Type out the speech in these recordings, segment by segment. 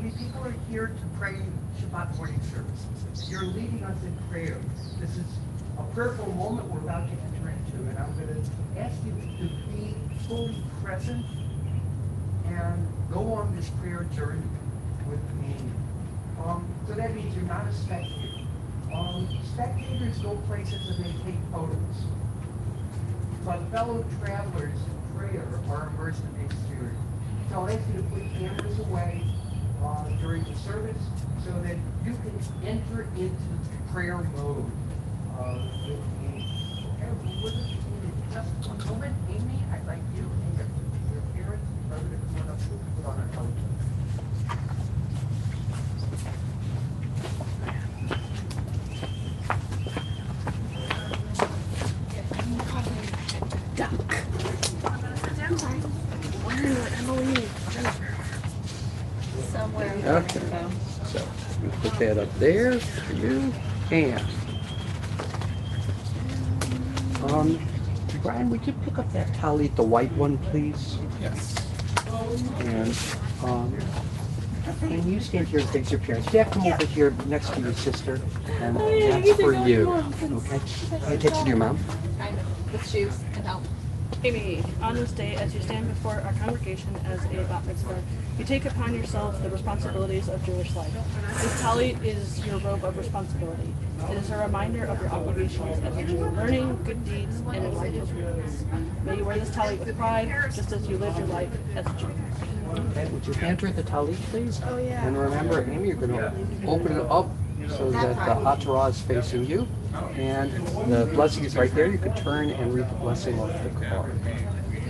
Amy, people are here to pray Shabbat morning services. You're leading us in prayer. This is a prayerful moment we're about to enter into, and I'm going to ask you to be fully present and go on this prayer journey with me. So that means you're not a spectator. Spectators go places and they take photos. But fellow travelers in prayer are immersed in the experience. So I'll ask you to put cameras away during the service so that you can enter into prayer mode with me. Okay, we're just in just one moment. Amy, I'd like you and your parents and brother to come on up and put on our television. Okay, so we put that up there for you, and Brian, would you pick up that tally, the white one, please? Yes. And you stand here and face your parents. You have to come over here next to your sister, and that's for you. Okay? Pay attention to your mom. I know. With shoes and help. Amy, on this day, as you stand before our congregation as a bat mitzvah, you take upon yourself the responsibilities of Jewish life. This tali is your robe of responsibility. It is a reminder of your obligations as a Jew, learning good deeds and enlightened communities. May you wear this tali with pride, just as you live your life as a Jew. Okay, would you hand her the tali, please? Oh, yeah. And remember, Amy, you're going to open it up so that the Hatorah is facing you. And the blessing is right there. You can turn and read the blessing off the card.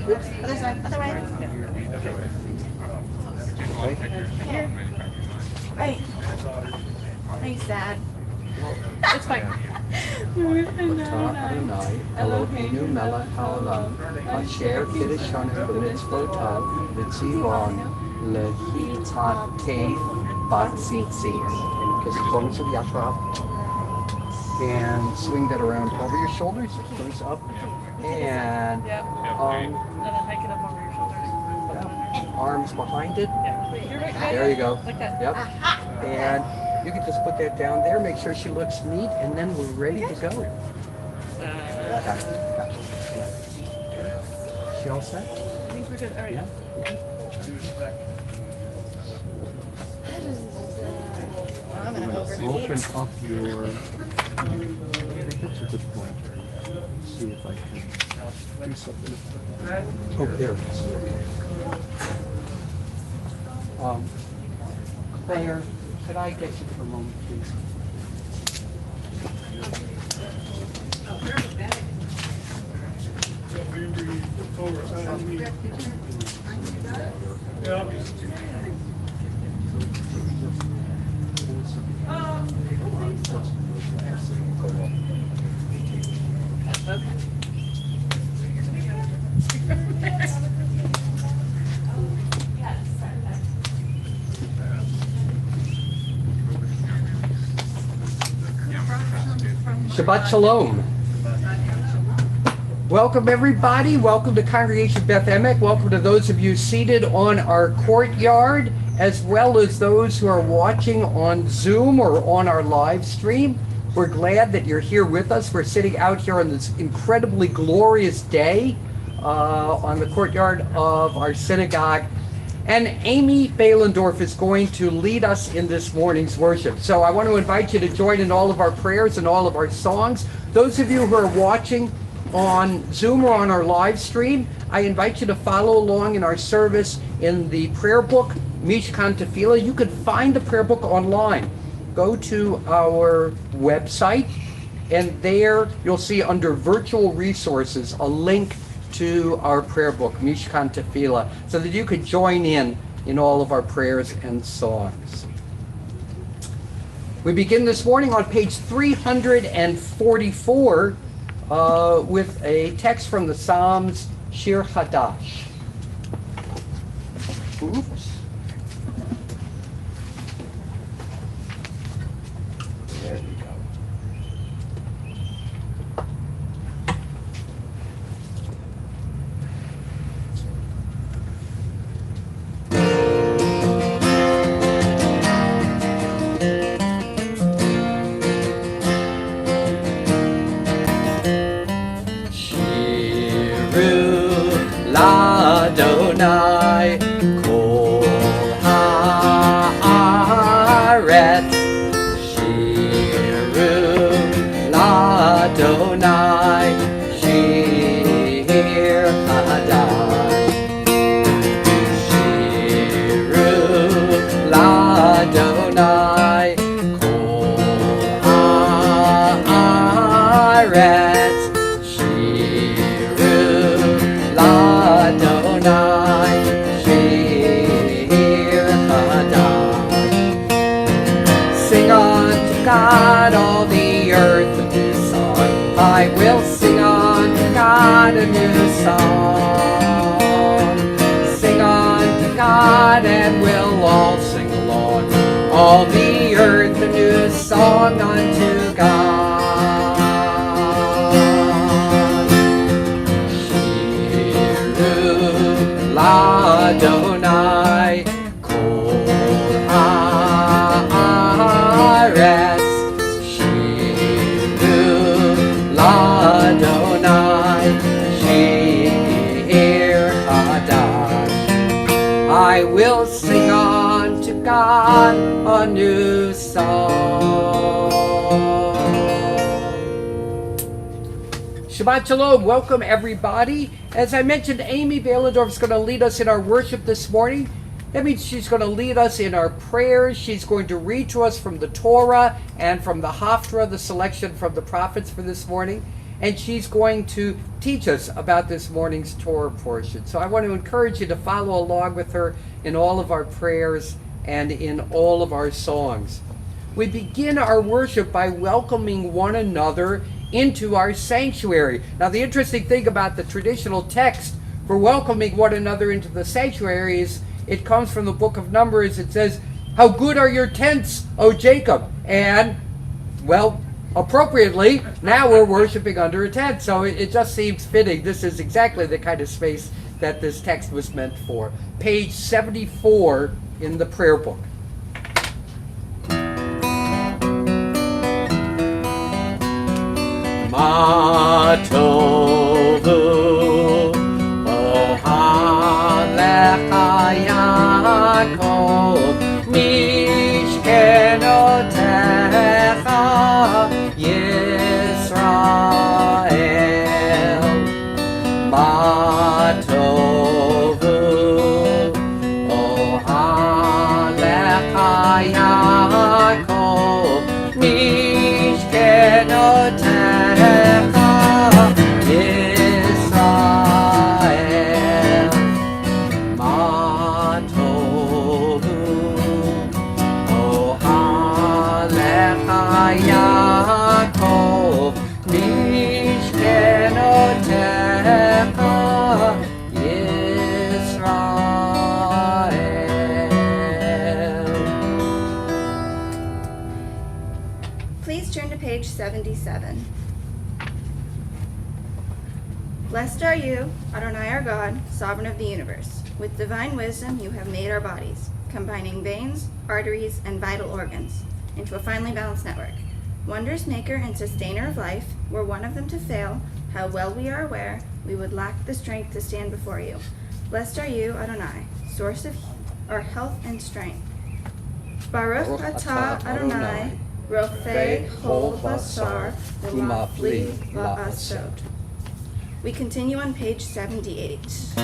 Oops, other side, other way. Here. Right. Thanks, Dad. It's fine. Adonai, Eloheinu melech haolam, asher kiddushanu b'mitzvotav, v'tzivon lehitatei batzitzis. And kiss the bonus of Yashra. And swing that around over your shoulders. It goes up. And Yep. And then hike it up over your shoulders. arms behind it. Yeah. There you go. Like that. Yep. And you can just put that down there. Make sure she looks neat, and then we're ready to go. Gotcha. She all set? I think we're good. All right. Yeah. I'm gonna Open up your. That's a good point. See if I can do something. Oh, there it is. Claire, could I get you for a moment, please? Shabbat Shalom. Welcome everybody. Welcome to Congregation Beth Emek. Welcome to those of you seated on our courtyard, as well as those who are watching on Zoom or on our live stream. We're glad that you're here with us. We're sitting out here on this incredibly glorious day on the courtyard of our synagogue. And Amy Behlendorf is going to lead us in this morning's worship. So I want to invite you to join in all of our prayers and all of our songs. Those of you who are watching on Zoom or on our live stream, I invite you to follow along in our service in the prayer book, Mishkan Tefillah. You can find the prayer book online. Go to our website, and there you'll see under virtual resources a link to our prayer book, Mishkan Tefillah, so that you could join in all of our prayers and songs. We begin this morning on page 344 with a text from the Psalms, Shir Hadash. Oops. There we go. God, all the earth a new song. I will sing unto God a new song. Sing unto God and we'll all sing along. All the earth a new song unto God. Shiru Ladonai Kol Haaretz. Shiru Ladonai Shir Hadash. I will sing unto God a new song. Shabbat Shalom. Welcome, everybody. As I mentioned, Amy Bailendorf is going to lead us in our worship this morning. That means she's going to lead us in our prayers. She's going to read to us from the Torah and from the Haftarah, the selection from the prophets for this morning. And she's going to teach us about this morning's Torah portion. So I want to encourage you to follow along with her in all of our prayers and in all of our songs. We begin our worship by welcoming one another into our sanctuary. Now, the interesting thing about the traditional text for welcoming one another into the sanctuary is it comes from the book of Numbers. It says, "How good are your tents, O Jacob?" And, well, appropriately, now we're worshiping under a tent. So it just seems fitting. This is exactly the kind of space that this text was meant for. Page 74 in the prayer book. Ma tovu ohalecha Yaakov mishkenotecha Yisrael. Ma tovu ohalecha Yaakov mishkenotecha Yisrael. Ma tovu ohalecha Yaakov mishkenotecha Yisrael. Please turn to page 77. Blessed are you, Adonai our God, sovereign of the universe. With divine wisdom you have made our bodies, combining veins, arteries, and vital organs into a finely balanced network. Wondrous maker and sustainer of life, were one of them to fail, how well we are aware we would lack the strength to stand before you. Blessed are you, Adonai, source of our health and strength. Baruch atah Adonai, Rofei Chol Basar, Umafli La'asot. We continue on page 78.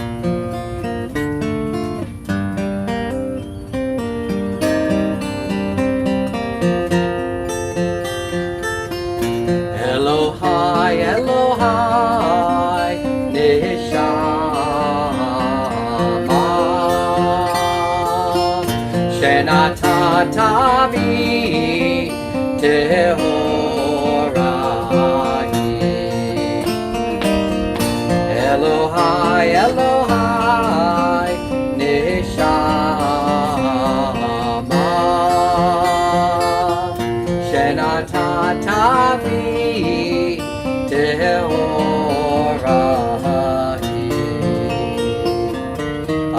Elohai, Elohai, Neshama, Shenatata bi Tehorahi. Elohai, Elohai, Neshama, Shenatata bi Tehorahi.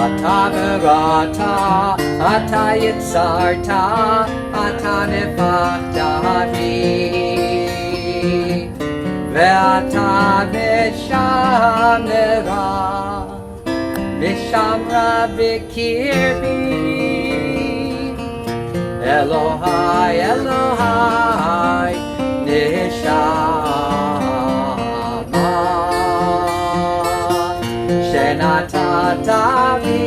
Ata verata, ata yitzarta, ata nefachta bi. Ve'ata v'shamra, v'shamra b'kirbi. Elohai, Elohai, Neshama, Shenatata bi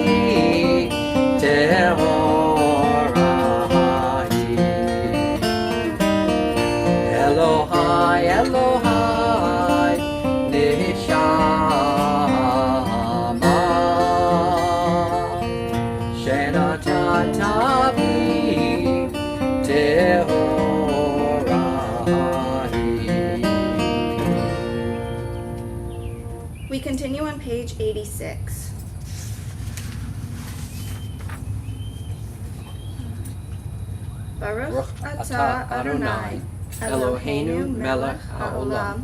Tehorahi. Elohai, Elohai, Neshama, Shenatata bi Tehorahi. continue on page 86. Baruch atah Adonai, Eloheinu melech haolam,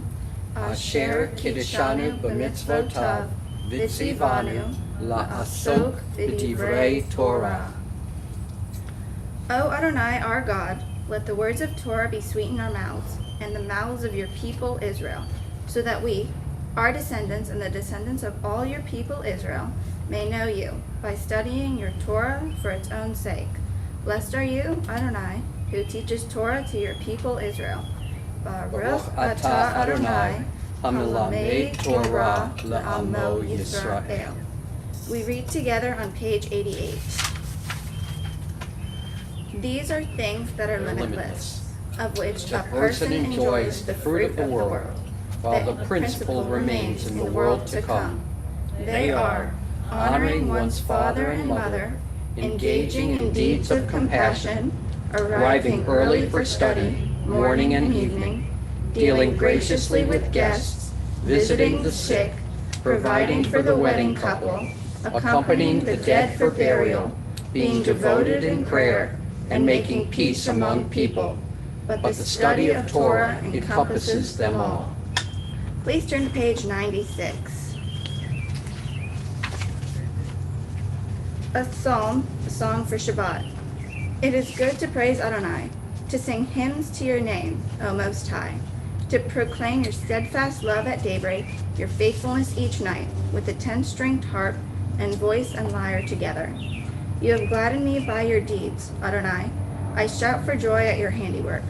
asher kiddeshanu b'mitzvotav, v'tzivanu la'asok b'divrei Torah. O Adonai, our God, let the words of Torah be sweet in our mouths, and the mouths of your people Israel, so that we, our descendants and the descendants of all your people Israel, may know you, by studying your Torah for its own sake. Blessed are you, Adonai, who teaches Torah to your people Israel. Baruch atah Adonai, hamelamed Torah le'amo Yisrael. We read together on page 88. These are things that are limitless, of which a person enjoys the fruit of the world, while the principle remains in the world to come. They are honoring one's father and mother, engaging in deeds of compassion, arriving early for study, morning and evening, dealing graciously with guests, visiting the sick, providing for the wedding couple, accompanying the dead for burial, being devoted in prayer, and making peace among people. But the study of Torah encompasses them all. Please turn to page 96. A psalm, a song for Shabbat. It is good to praise Adonai, to sing hymns to your name, O Most High, to proclaim your steadfast love at daybreak, your faithfulness each night, with a 10-stringed harp and voice and lyre together. You have gladdened me by your deeds, Adonai. I shout for joy at your handiwork.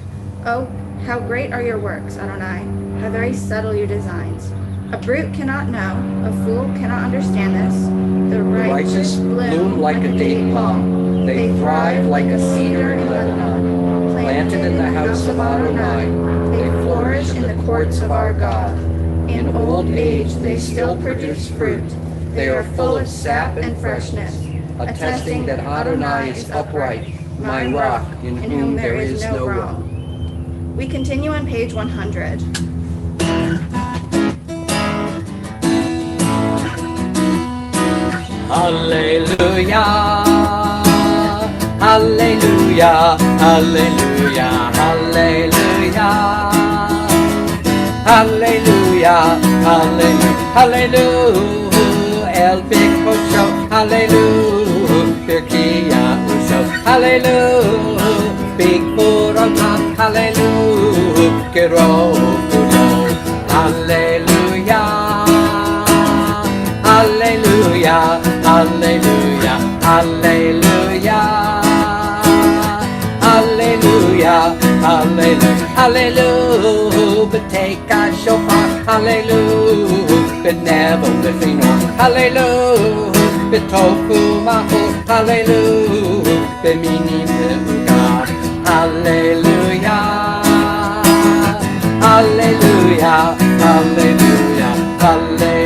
Oh, how great are your works, Adonai, how very subtle your designs. A brute cannot know, a fool cannot understand this. The righteous bloom like a date palm. They thrive like a cedar in Lebanon. Planted in the house of Adonai, they flourish in the courts of our God. In old age they still produce fruit. They are full of sap and freshness, attesting that Adonai is upright, my rock, in whom there is no wrong. We continue on page 100. Hallelujah, hallelujah, hallelujah, hallelujah, hallelujah, hallelujah, hallelujah, El Bikosho, hallelujah, Birkia Usho, hallelujah, Big Buramam, hallelujah, Kero Uno, hallelujah. Hallelujah, hallelujah, hallelujah, hallelujah, hallelujah, hallelujah, but take a shofar, hallelujah, but never lifting on, hallelujah, but tofu maho, hallelujah, but meaning to God, hallelujah, hallelujah, hallelujah, hallelujah.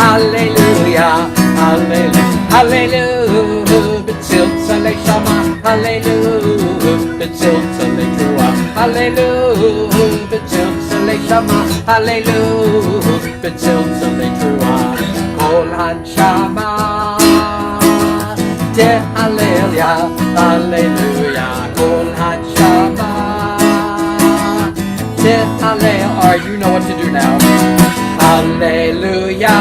Hallelujah, hallelujah, hallelujah, B'tziltzalei Shama, hallelujah, B'tziltzalei Trua, hallelujah, B'tziltzalei Shama, hallelujah, B'tziltzalei Trua, Kol Hanshama, Hallelujah, hallelujah, Kol Hanshama, Hallelujah, you know what to do now. Hallelujah,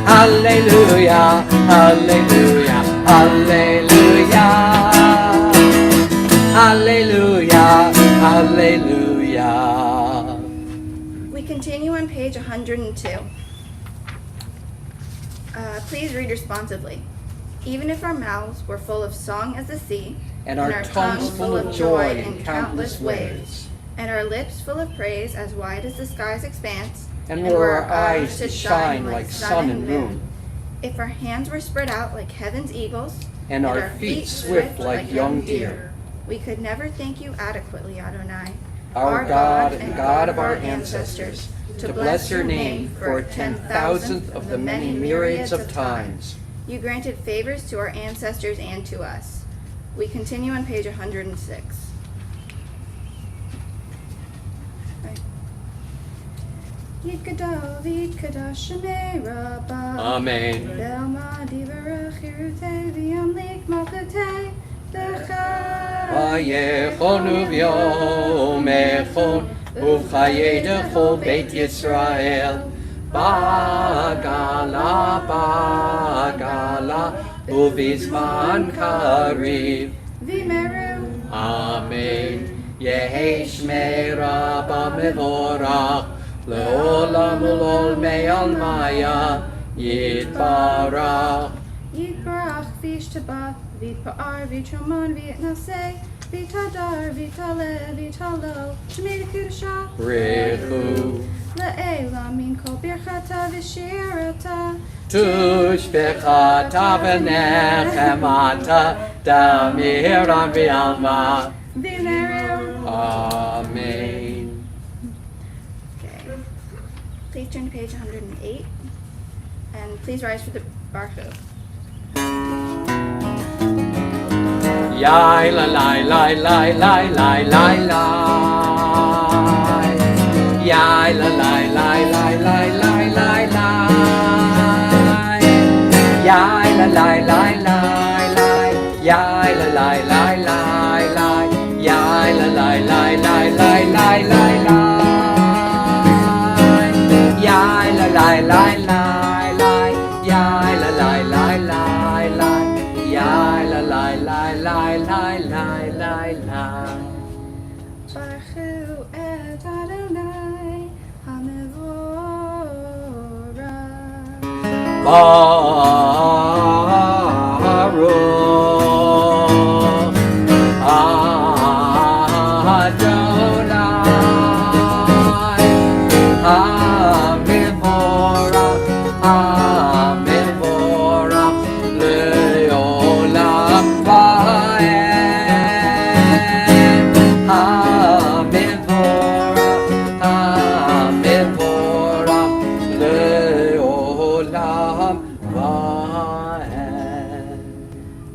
hallelujah, hallelujah, hallelujah, hallelujah, hallelujah. We continue on page 102. Please read responsively. Even if our mouths were full of song as the sea, and our tongues full of joy in countless ways, and our lips full of praise as wide as the sky's expanse, and were our eyes to shine like sun and moon, if our hands were spread out like heaven's eagles, and our feet swift like young deer, we could never thank you adequately, Adonai, our God and God of our ancestors, to bless your name for a 10,000th of the many myriads of times. You granted favors to our ancestors and to us. We continue on page 106. Yitgadal v'yitkadash shemei rabba. Amen. Belma divarach yirutei v'yamlik malchutei decha. Vayechon uvyomechon uvchayedechol Beit Yisrael. Bagala, bagala, uvizman kariv. V'meru. Amen. Yehi shmei rabba mevorach, leolam ulol me'almaya, yitbarach. Yitbarach v'yishtabach v'yitpa'ar v'yitroman v'yitnaseh v'yitadar v'yitale v'yitalo shemei l'kedusha. Rechu. Le'ela min kol birchata v'shirata. Tushbechata v'nechemata, damiran v'alma. V'meru. Amen. Okay. Please turn to page 108, and please rise for the Baruch. Yai la lai lai lai lai lai lai lai. Yai la lai lai lai lai lai lai lai. Yai la lai lai lai lai. Yai la lai lai lai lai. Yai la lai lai lai lai lai lai lai. Yai la lai lai lai lai. Yai la lai lai lai lai. Yai la lai lai lai lai lai lai lai. Baruchu et Adonai HaMevorach.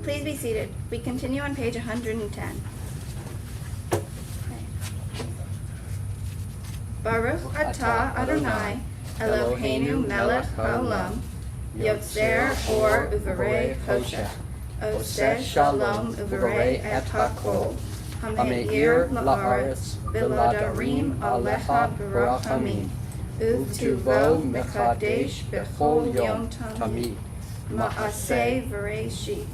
Please be seated. We continue on page 110. Baruch atah Adonai Eloheinu melech haolam yotzer or uvarei choshech oseh shalom uvarei et hakol hameir la'aretz v'ladarim alecha barachamim u'tuvo mekadesh b'chol yom tamid ma'aseh v'reishit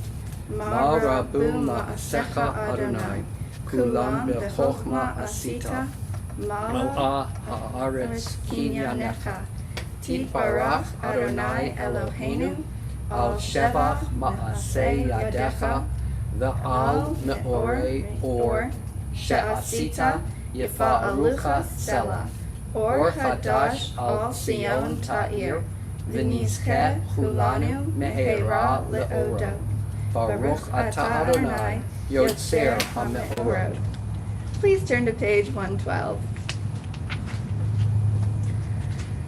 ma'rabu ma'asecha Adonai kulam b'chochma asita Mal'ah ha'aretz kinyanecha. Titbarach Adonai Eloheinu Al shevach ma'aseh yadecha. V'al me'orei or she'asita yifa'alucha selah. Or chadash al Sion ta'ir. V'nizcheh chulanu me'era le'odo. Baruch atah Adonai yotzer ha'me'orot. Please turn to page 112.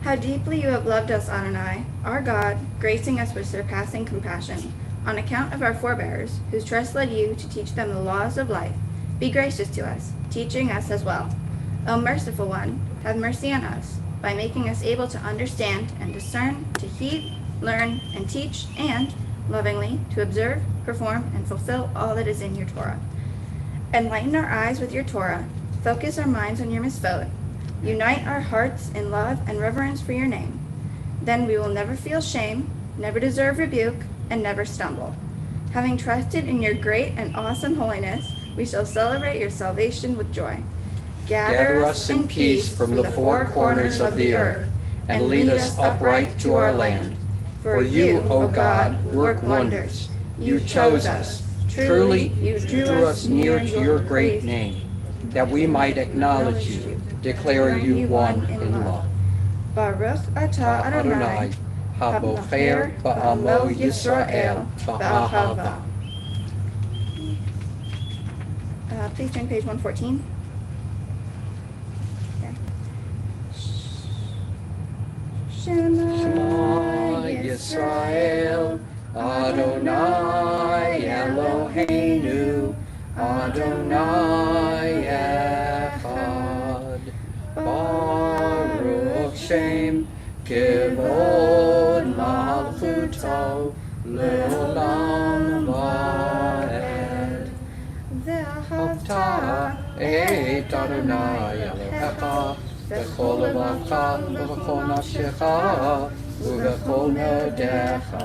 How deeply you have loved us, Adonai, our God, gracing us with surpassing compassion. On account of our forebears, whose trust led you to teach them the laws of life, be gracious to us, teaching us as well. O merciful one, have mercy on us, by making us able to understand and discern, to heed, learn, and teach, and, lovingly, to observe, perform, and fulfill all that is in your Torah. Enlighten our eyes with your Torah, focus our minds on your mitzvot, unite our hearts in love and reverence for your name. Then we will never feel shame, never deserve rebuke, and never stumble. Having trusted in your great and awesome holiness, we shall celebrate your salvation with joy. Gather us in peace from the four corners of the earth, and lead us upright to our land. For you, O God, work wonders. You chose us. Truly, you drew us near to your great name, that we might acknowledge you, declare you one in love. Baruch atah Adonai, Habocher ba'amo Yisrael ba'ahava. Please turn to page 114. Shema Yisrael, Adonai Eloheinu, Adonai Echad, Baruch Shem את אדוני אלוהיך בכל לבבך ובכל נפשך ובכל מאודיך.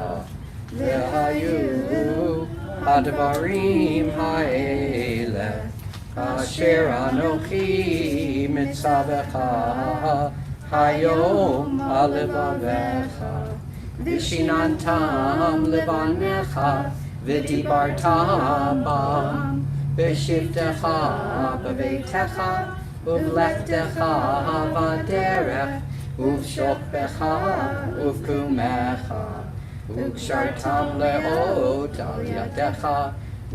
והיו הדברים האלה אשר אנוכי מצווך היום על לבביך, ושיננתם לבניך ודיברת בם בשבתך בביתך ובלכתך בדרך ובשוכבך ובקומך, וקשרתם לאות על ידך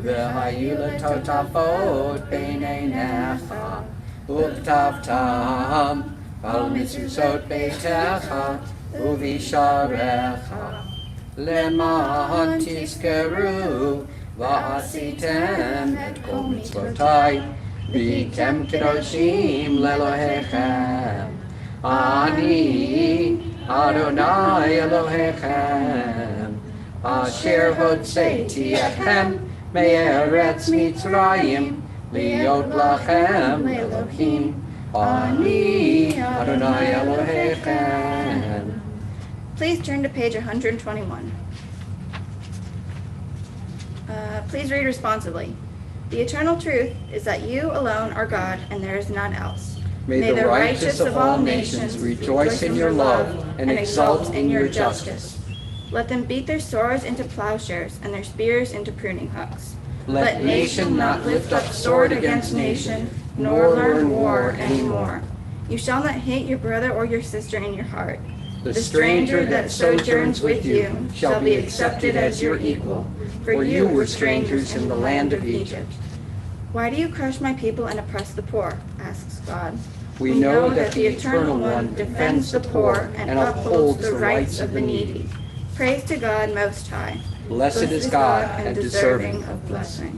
והיו לטוטפות בין עיניך, וכתבתם על מזוזות ביתך ובשעריך, למען תזכרו ועשיתם את כל מצוותיי והייתם קדושים לאלוהיכם. אני אדוני אלוהיכם אשר הוצאתי אתכם מארץ מצרים להיות לכם לאלוהים. אני אדוני אלוהיכם. Please turn to page 121. Please read responsibly. The eternal truth is that you alone are God and there is none else. May the righteous of all nations rejoice in your love and exult in your justice. Let them beat their swords into plowshares and their spears into pruning hooks. Let nation not lift up sword against nation, nor learn war anymore. You shall not hate your brother or your sister in your heart. The stranger that sojourns with you shall be accepted as your equal, for you were strangers in the land of Egypt. Why do you crush my people and oppress the poor? Asks God. We know that the Eternal One defends the poor and upholds the rights of the needy. Praise to God Most High. Blessed is God and deserving of blessing.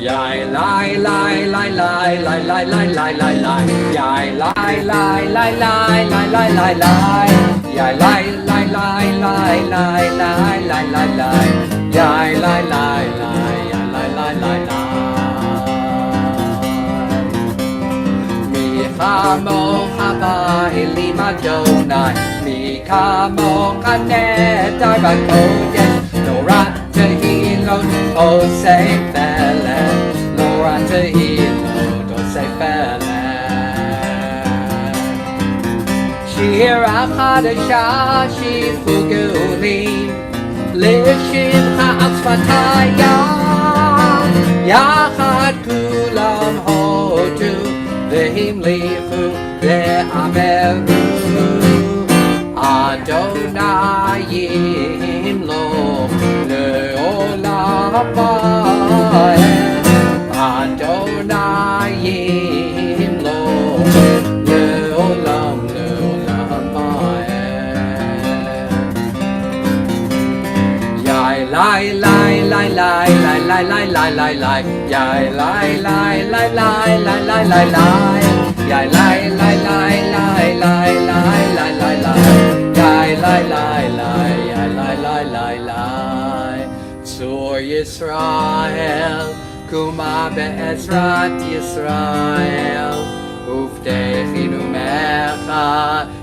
Yai lai lai lai lai lai lai lai lai lai lai. Yai lai lai lai lai lai lai lai lai. Yai lai lai lai lai lai lai lai lai lai. Yai lai lai lai lai lai lai lai. Mi kamocha ba'elim Adonai, mi kamocha nedar b'kodesh, Torah tehilot osei feleh, Torah tehilot osei feleh. Shir chadasha shifu geulim, לשמחה על שפתיה, יחד כולם הודו והמליכו ואמרו, אדוני ימלוך לעולם ועד, אדוני ימלוך לעולם לעולם ועד. Lai lai lai lai lai lai lai lai lai lai. Yai lai lai lai lai lai lai lai lai. Yai lai lai lai lai lai lai lai lai lai. Yai lai lai lai yai lai lai lai lai. Tzur Yisrael, kuma be'ezrat Yisrael, uvdechinu mecha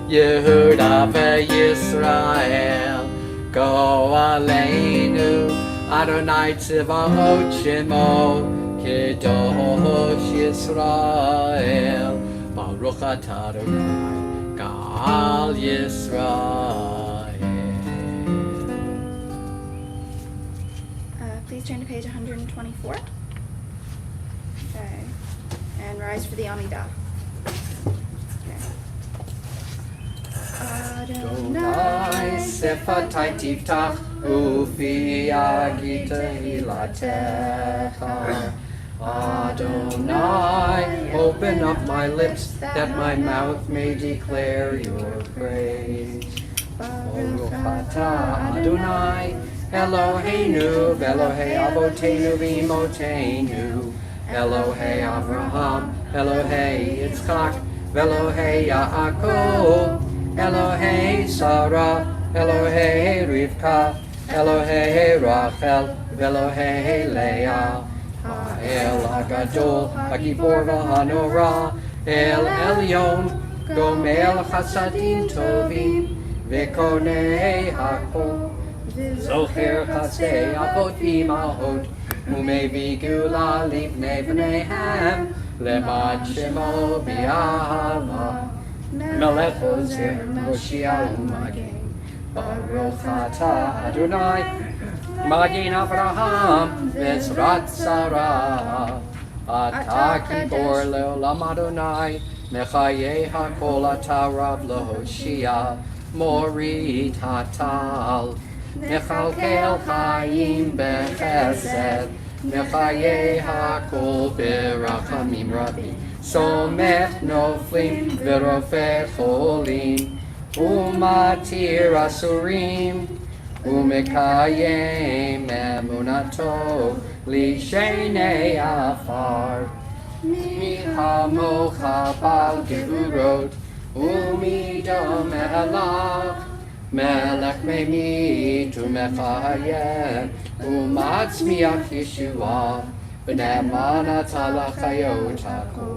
Yehuda ve'Yisrael. Go aleinu, Adonai tzivahot shemo, Kedosh Yisrael, Baruch atah Adonai, Gal Yisrael. Please turn to page 124. Okay. And rise for the Amidah. Adonai sefatai tiftach ufi agita hilatecha. Adonai, open up my lips that my mouth may declare your praise. Baruch atah Adonai, Eloheinu, Elohei Avotenu v'Imotenu, Elohei Avraham, Elohei Yitzchak, Elohei Yaakov, Elohei Sarah, Elohei Rivka, Elohei Rachel, Elohei Leah, האל הגדול, הגיבור והנורא, אל עליון, גומל חסדים טובים, וקונה הכל. זוכר חסדי אבות ואימהות, ומביא גאולה לבני בניהם, למען שמו באהבה. מלך עוזר, מושיע ומגן, ברוך אתה אדוני, מגן אברהם בעזרת שרה. אתה גיבור לעולם אדוני, מחיי הכל אתה רב להושיע, מוריד הטל. מכלכל חיים בחסד, מחיי הכל ברחמים רבים. סומך נופלים ורופא חולים, ומתיר אסורים, ומקיים אמונתו לשני עפר. מי כמוך בעל גבורות, ומי דומה לך, מלך ממית ומחיה, ומצמיח ישועה, ונאמן אתה לחיות הכל.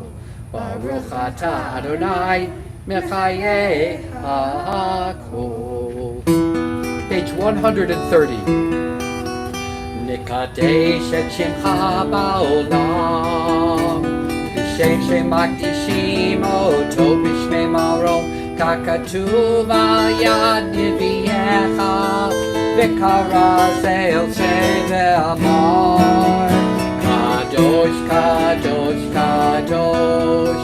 ברוך אתה אדוני, מחיי הכל. Page 130. נקדש את שמך בעולם, בשם שמקדישים אותו בשמי מרום, ככתוב על יד נביאך, וקרא זה אל זה ואמר, קדוש קדוש קדוש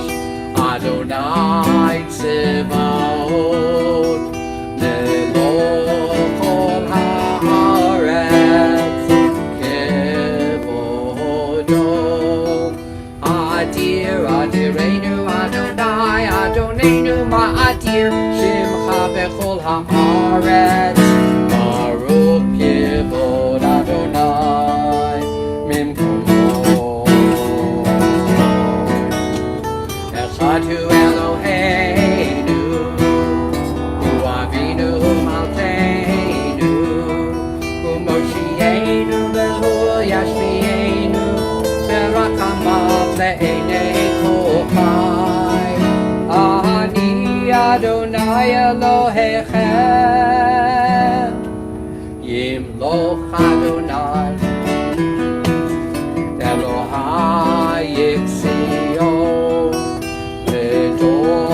אדוני צבאות, מלוא כל הארץ כבודו. אדיר אדירנו אדוני אדוננו מאדיר שמך בכל הארץ, ברוך כבוד אדוני ממקומו. אחד הוא אלוהינו, הוא אבינו מלכנו, הוא מושיענו והוא ישביענו, ברחמיו לעיני כל חי. אני אדוני אלוהיכם, ימלוך אדוני אלוהי יציון, לדור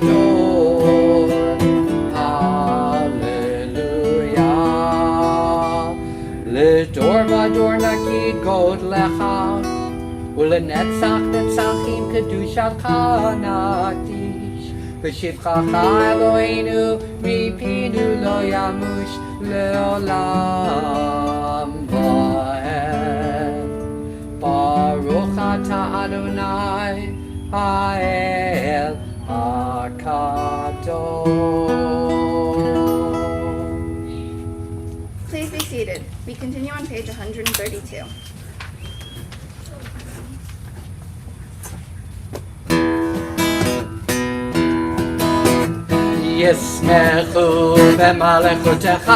ודור, הללויה. לדור ודור נגיד גודלך, ולנצח נצחים קדושתך נקדיש. בשבחך אלוהינו מפינו לא ימוש לעולם ועד. ברוך אתה אדוני האל הקדוש. Please be seated. We continue on page 132. ישמחו במלכותך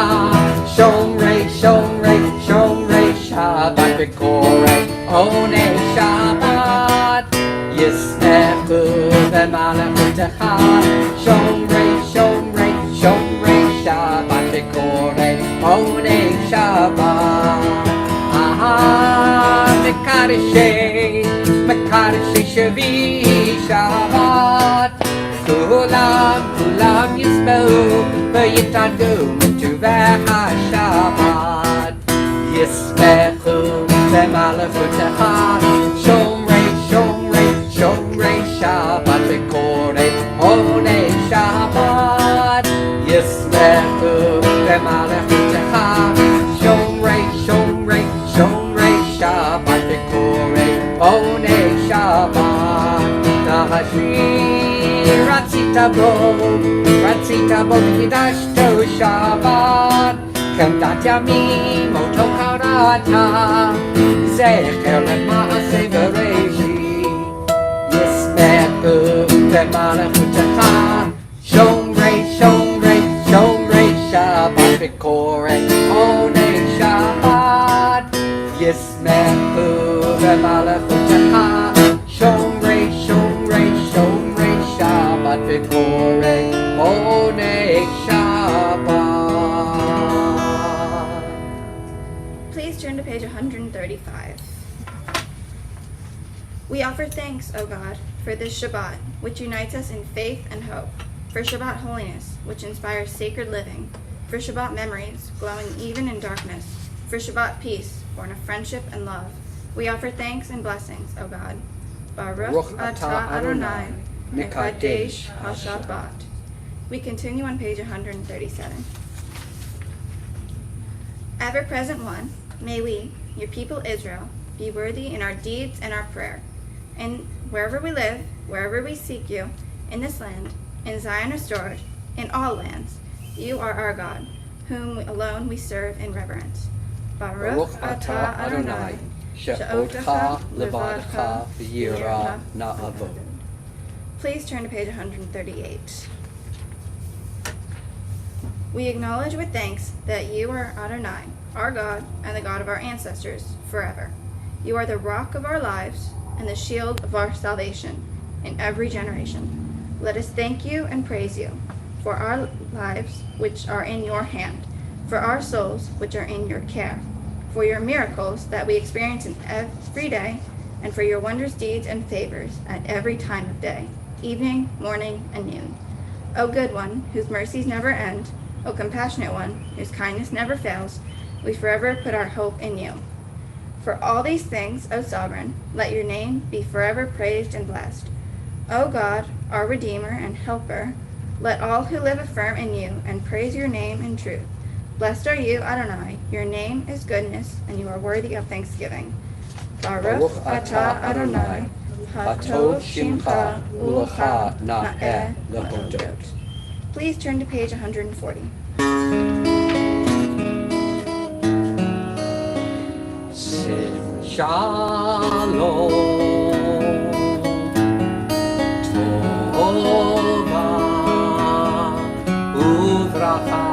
שומרי שומרי שומרי שבת וקוראי עוני שבת. ישמחו במלכותך שומרי שומרי שומרי שבת וקוראי עוני שבת. מקדשי שביעי שבת, כולם ישמעו ויתענגו מטובי השבת. ישמחו במלכותך שומרי שומרי שומרי שבת וקוראי עוני שבת. ישמחו במלכותך שומרי שומרי שומרי שבת וקוראי עוני שבת. רצית בו וקידשתו שבת, קמת ימים אותו קראת, זכר למעשה בראשית. ישמחו במלכותך שומרי שומרי שומרי שבת וקוראי עוני שבת. ישמחו במלאכותך, שומרי שבת וקוראי עונג שבת. Please turn to page 135. We offer thanks, O God, for this Shabbat, which unites us in faith and hope, for Shabbat holiness, which inspires sacred living, for Shabbat memories, glowing even in darkness, for Shabbat peace, born of friendship and love. We offer thanks and blessings, O God. Baruch atah Adonai, mekadesh ha-Shabbat. We continue on page 137. Ever-present one, may we, your people Israel, be worthy in our deeds and our prayer. And wherever we live, wherever we seek you, in this land, in Zion restored, in all lands, you are our God, whom alone we serve in reverence. Baruch atah Adonai, she'otcha levadcha v'yira na'avod. Please turn to page 138. We acknowledge with thanks that you are Adonai, our God, and the God of our ancestors, forever. You are the rock of our lives and the shield of our salvation in every generation. Let us thank you and praise you for our lives which are in your hand, for our souls which are in your care, for your miracles that we experience in every day, and for your wondrous deeds and favors at every time of day, evening, morning, and noon. O good one, whose mercies never end, O compassionate one, whose kindness never fails, we forever put our hope in you. For all these things, O sovereign, let your name be forever praised and blessed. O God, our Redeemer and Helper, let all who live affirm in you and praise your name in truth. Blessed are you, Adonai, your name is goodness, and you are worthy of thanksgiving. Baruch atah Adonai, hatov shimcha ulecha na'eh lehodot. Please turn to page 140. Shalom, Tova, Uvracha,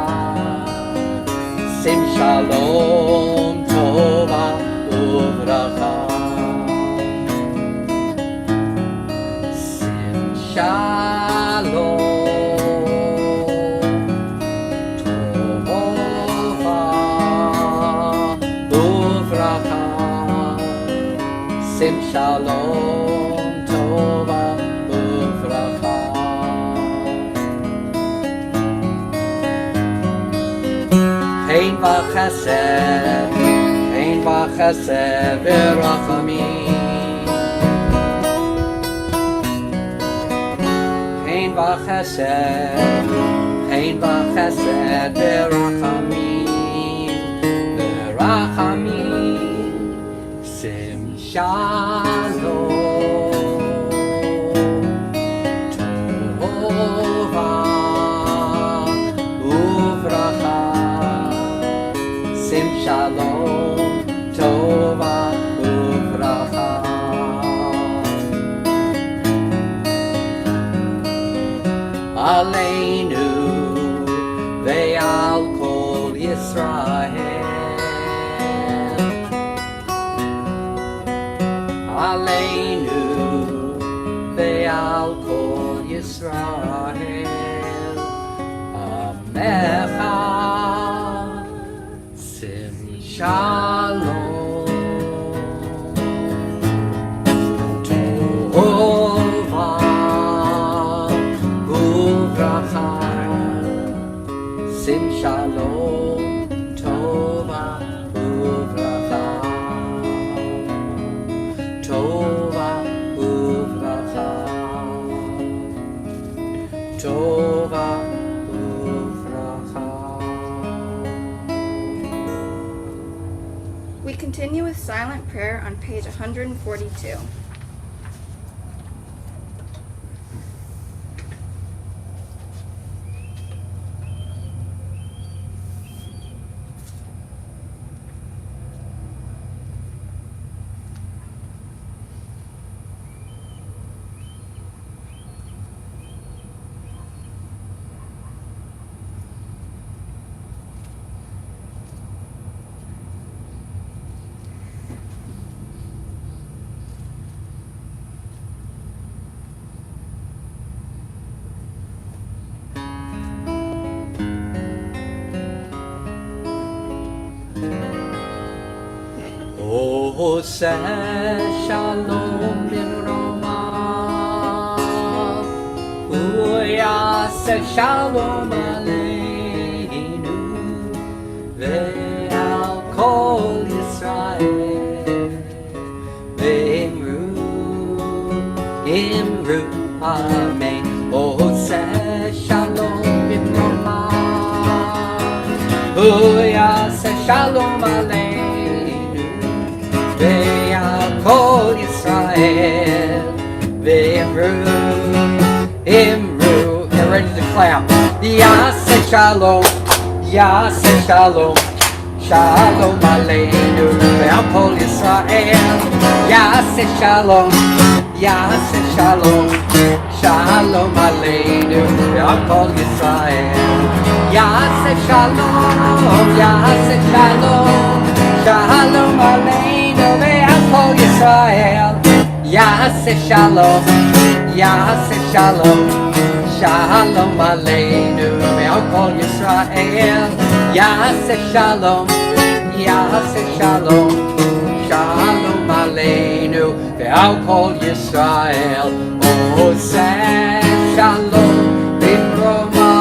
Sim Shalom, Tova, Uvracha, Sim Shalom, Tova, Uvracha. Sim Shalom Tova Uvracha. Hein v'chesed v'rachamim. Hein v'chesed v'rachamim. V'rachamim. Sim Shalom Tova Uvracha. Sim Shalom Tova Uvracha. Aleinu ve'al kol Yisrael. Aleinu ve'al kol Yisrael, Amecha, Sim Shalom, Tova Uvracha, Sim Shalom, Tova Uvracha. Tova Uvracha. Tova Uvracha. We continue with silent prayer on page 142. Ose shalom bimroma Uyase shalom aleinu Ve'al kol Yisrael Ve'imru Amen Ose shalom bimroma Uyase shalom aleinu Ve'al kol Yisrael Ve'imru Get ready to clap. Yaseh shalom, Yaseh shalom, Shalom aleinu ve'al kol Yisrael. Yaseh shalom, Yaseh shalom, Shalom aleinu ve'al kol Yisrael. Yaseh shalom, Yaseh shalom, Shalom aleinu ve'al kol Yisrael. Yaseh shalom, Yaseh shalom, Shalom aleinu ve'al kol Yisrael. Yaseh shalom, Yaseh shalom, Shalom aleinu ve'al kol Yisrael. Oseh shalom bimroma.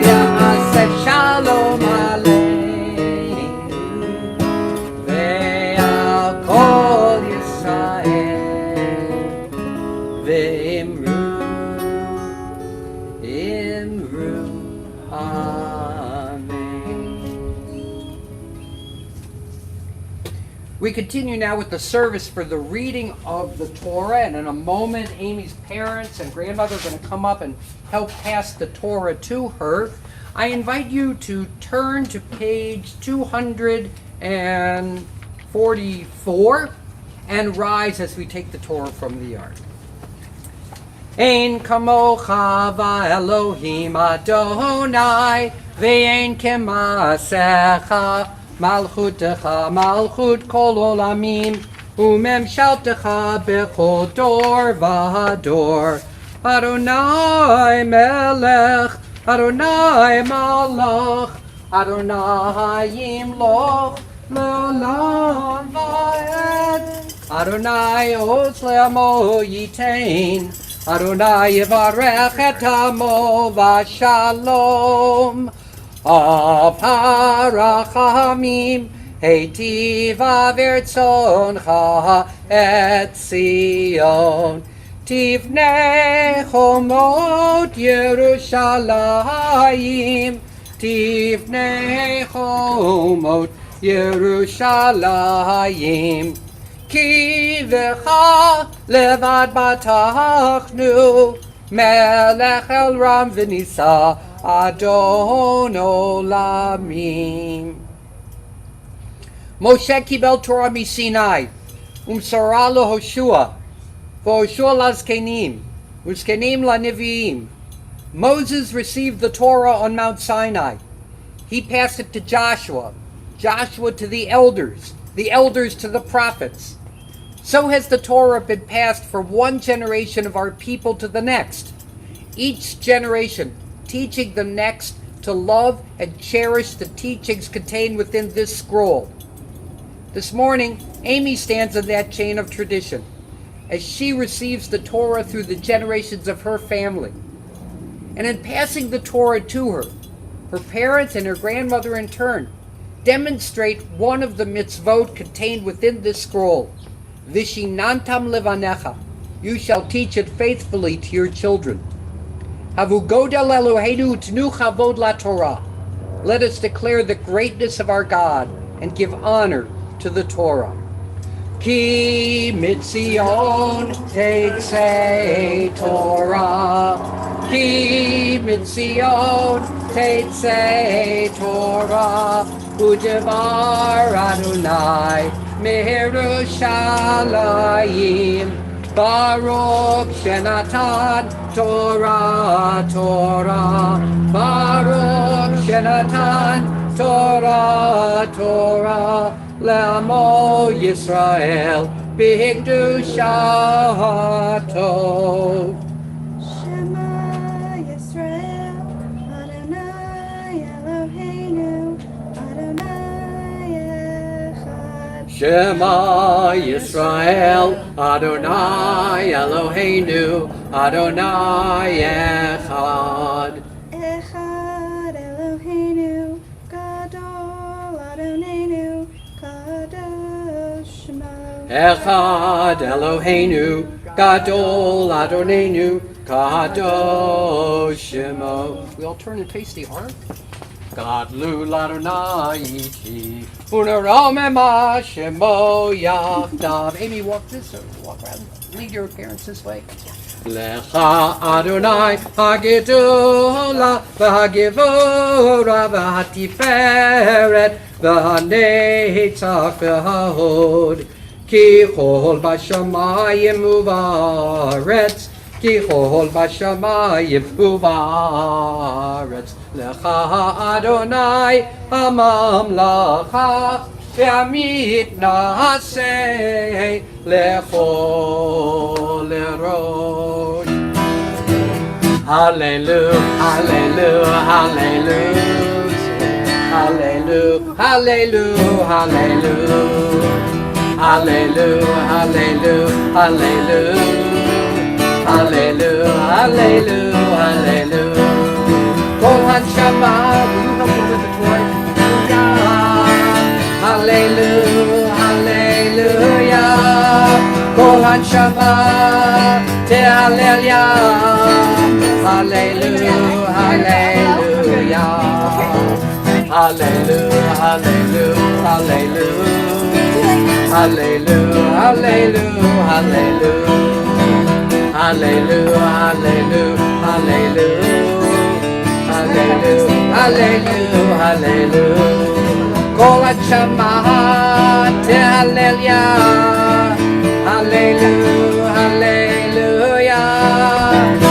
Yaseh shalom aleinu ve'al kol Yisrael. Ve'imru, amen. We continue now with the service for the reading of the Torah, and in a moment Amy's parents and grandmother are going to come up and help pass the Torah to her. I invite you to turn to page 244 and rise as we take the Torah from the yard. Ein kamocha va'Elohim Adonai ve'ein kemasecha malchutecha malchut kol olamim umemshaltecha bechol dor v'dor. Adonai melech, Adonai malach, Adonai yimloch l'olam va'ed. Adonai oz le'amo yitain, Adonai yivarech et amo v'shalom. Aparachamim heitiva v'ertzoncha et Zion. Tivnei chomot Yerushalayim, Tivnei chomot Yerushalayim. Ki v'cha levad batachnu, melech el ram v'nisa adon olamim. Moshe kibel Torah miSinai, umsara lo Hoshua, v'Hoshua lazkenim, u'zkenim la'neviim. Moses received the Torah on Mount Sinai. He passed it to Joshua, Joshua to the elders to the prophets. So has the Torah been passed from one generation of our people to the next, each generation teaching the next to love and cherish the teachings contained within this scroll. This morning, Amy stands in that chain of tradition as she receives the Torah through the generations of her family. And in passing the Torah to her, her parents and her grandmother in turn demonstrate one of the mitzvot contained within this scroll. Vishinantam levanecha, you shall teach it faithfully to your children. Havu godel Eloheinu tnu chavod la Torah. Let us declare the greatness of our God and give honor to the Torah. Ki mitzion teitzei Torah, Ki mitzion teitzei Torah, udevar Adonai me'Yerushalayim, Baruch shenatan Torah, Torah, Baruch shenatan Torah, Torah, Le'amo Yisrael b'kedushato. Shema Yisrael, Adonai Eloheinu, Adonai Shema Yisrael, Adonai Eloheinu, Adonai Echad. Echad Eloheinu, Gadol Adonenu, Kadosh Shemo. Echad Eloheinu, Gadol Adonenu, Kadosh Shemo. We all turn and face the arm. Gadlu Ladonai Iti, Unaramema Shemo Yachdav. Amy, walk walk around. Lead your parents this way. Lecha Adonai Hagedola V'Hagevora V'Hatiferet V'Hanetzach V'Hahod Ki Chol Bashamayim Uvaretz Ki Chol Bashamayim Uvaretz Lecha Adonai HaMamlacha Ve'amit Na'aseh Lechol Lerosh. Hallelujah, hallelujah, hallelujah, hallelujah, hallelujah, hallelujah, hallelujah, hallelujah, hallelujah, hallelujah, hallelujah. Kol Hanshama, will you help me with the toy? Hallelujah, hallelujah. Kol Hanshama, Te'alelia. Hallelujah, hallelujah. Hallelujah, hallelujah, hallelujah. Hallelujah, hallelujah, hallelujah. Hallelujah, hallelujah, hallelujah. Hallelujah, hallelujah, hallelujah. Kol Hanshama, Te'alelia. Hallelujah, hallelujah.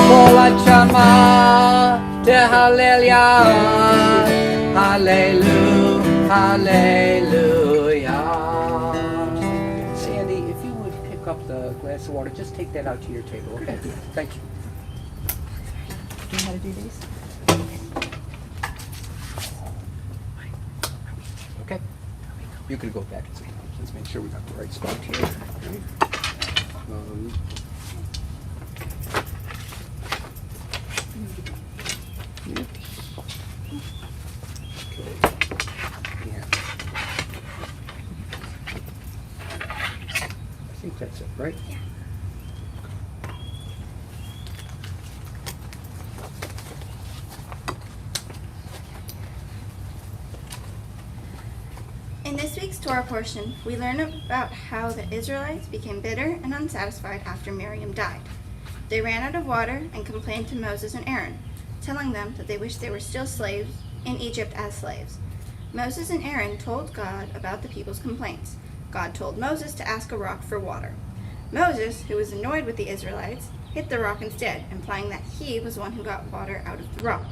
Kol Hanshama, Te'alelia. Hallelujah, hallelujah. Sandy, if you would pick up the glass of water, just take that out to your table, okay? Thank you. Do you know how to do these? Okay. You can go back and see. Let's make sure we got the right spot here. Yeah. I think that's it, right? Yeah. In this week's Torah portion, we learn about how the Israelites became bitter and unsatisfied after Miriam died. They ran out of water and complained to Moses and Aaron, telling them that they wished they were still slaves in Egypt as slaves. Moses and Aaron told God about the people's complaints. God told Moses to ask a rock for water. Moses, who was annoyed with the Israelites, hit the rock instead, implying that he was the one who got water out of the rock.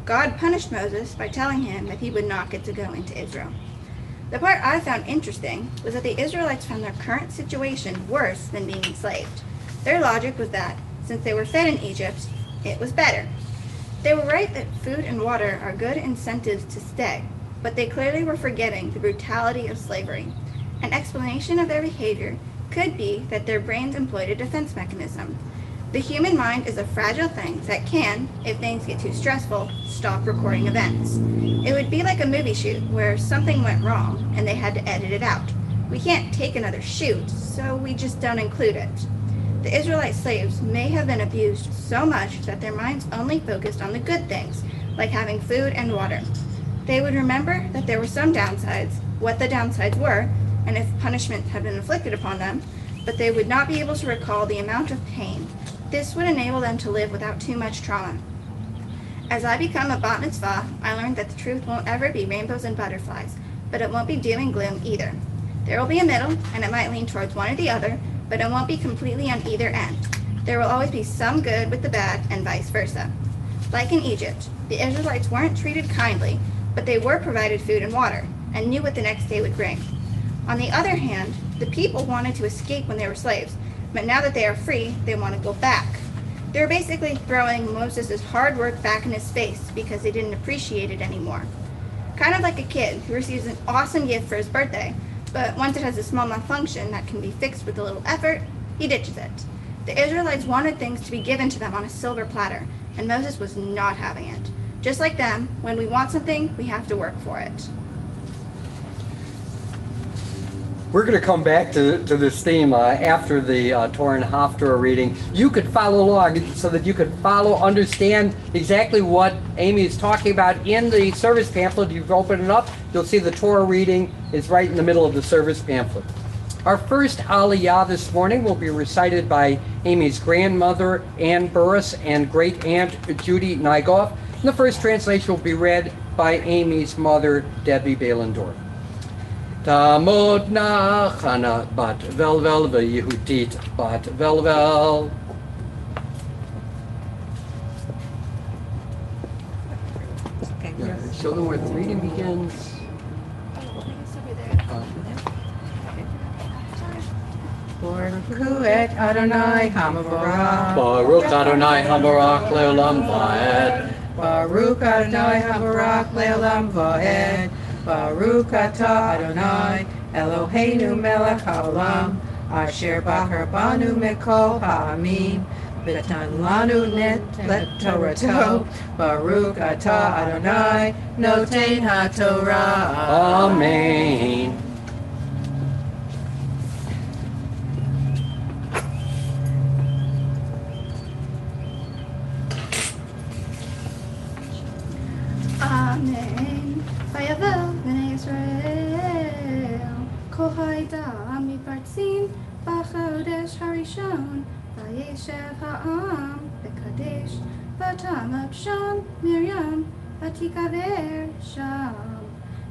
God punished Moses by telling him that he would not get to go into Israel. The part I found interesting was that the Israelites found their current situation worse than being enslaved. Their logic was that, since they were fed in Egypt, it was better. They were right that food and water are good incentives to stay, but they clearly were forgetting the brutality of slavery. An explanation of their behavior could be that their brains employed a defense mechanism. The human mind is a fragile thing that can, if things get too stressful, stop recording events. It would be like a movie shoot where something went wrong and they had to edit it out. We can't take another shoot, so we just don't include it. The Israelite slaves may have been abused so much that their minds only focused on the good things, like having food and water. They would remember that there were some downsides, what the downsides were, and if punishment had been inflicted upon them, but they would not be able to recall the amount of pain. This would enable them to live without too much trauma. As I become a bat mitzvah, I learned that the truth won't ever be rainbows and butterflies, but it won't be doom and gloom either. There will be a middle, and it might lean towards one or the other, but it won't be completely on either end. There will always be some good with the bad, and vice versa. Like in Egypt, the Israelites weren't treated kindly, but they were provided food and water, and knew what the next day would bring. On the other hand, the people wanted to escape when they were slaves, but now that they are free, they want to go back. They were basically throwing Moses' hard work back in his face because they didn't appreciate it anymore. Kind of like a kid who receives an awesome gift for his birthday, But once it has a small malfunction that can be fixed with a little effort, he ditches it. The Israelites wanted things to be given to them on a silver platter, and Moses was not having it. Just like them, when we want something, we have to work for it. We're going to come back to this theme after the Torah and Haftarah reading. You could follow along so that you could understand exactly what Amy is talking about in the service pamphlet. You've opened it up, you'll see the Torah reading is right in the middle of the service pamphlet. Our first Aliyah this morning will be recited by Amy's grandmother, Ann Burris, and great-aunt, Judy Nygoff. And the first translation will be read by Amy's mother, Debbie Balendorf. Tamod na Chana bat velvel v'Yehudit bat velvel. Okay. Yeah, show them where the reading begins. Baruch et Adonai Hamavarach. Baruch Adonai Habarach le'olam va'ed. Baruch Adonai Habarach le'olam va'ed. Baruch atah Adonai Eloheinu melech haolam asher bahar banu mikol ha'amim v'tan lanu net Torato. Baruch atah Adonai noten haTorah. Amen. Amen. Vayavel b'nei Yisrael kol ha'ida mipartzin b'chodesh harishon vayeshev ha'am b'kadesh v'tamot sham Miriam v'tikaver sham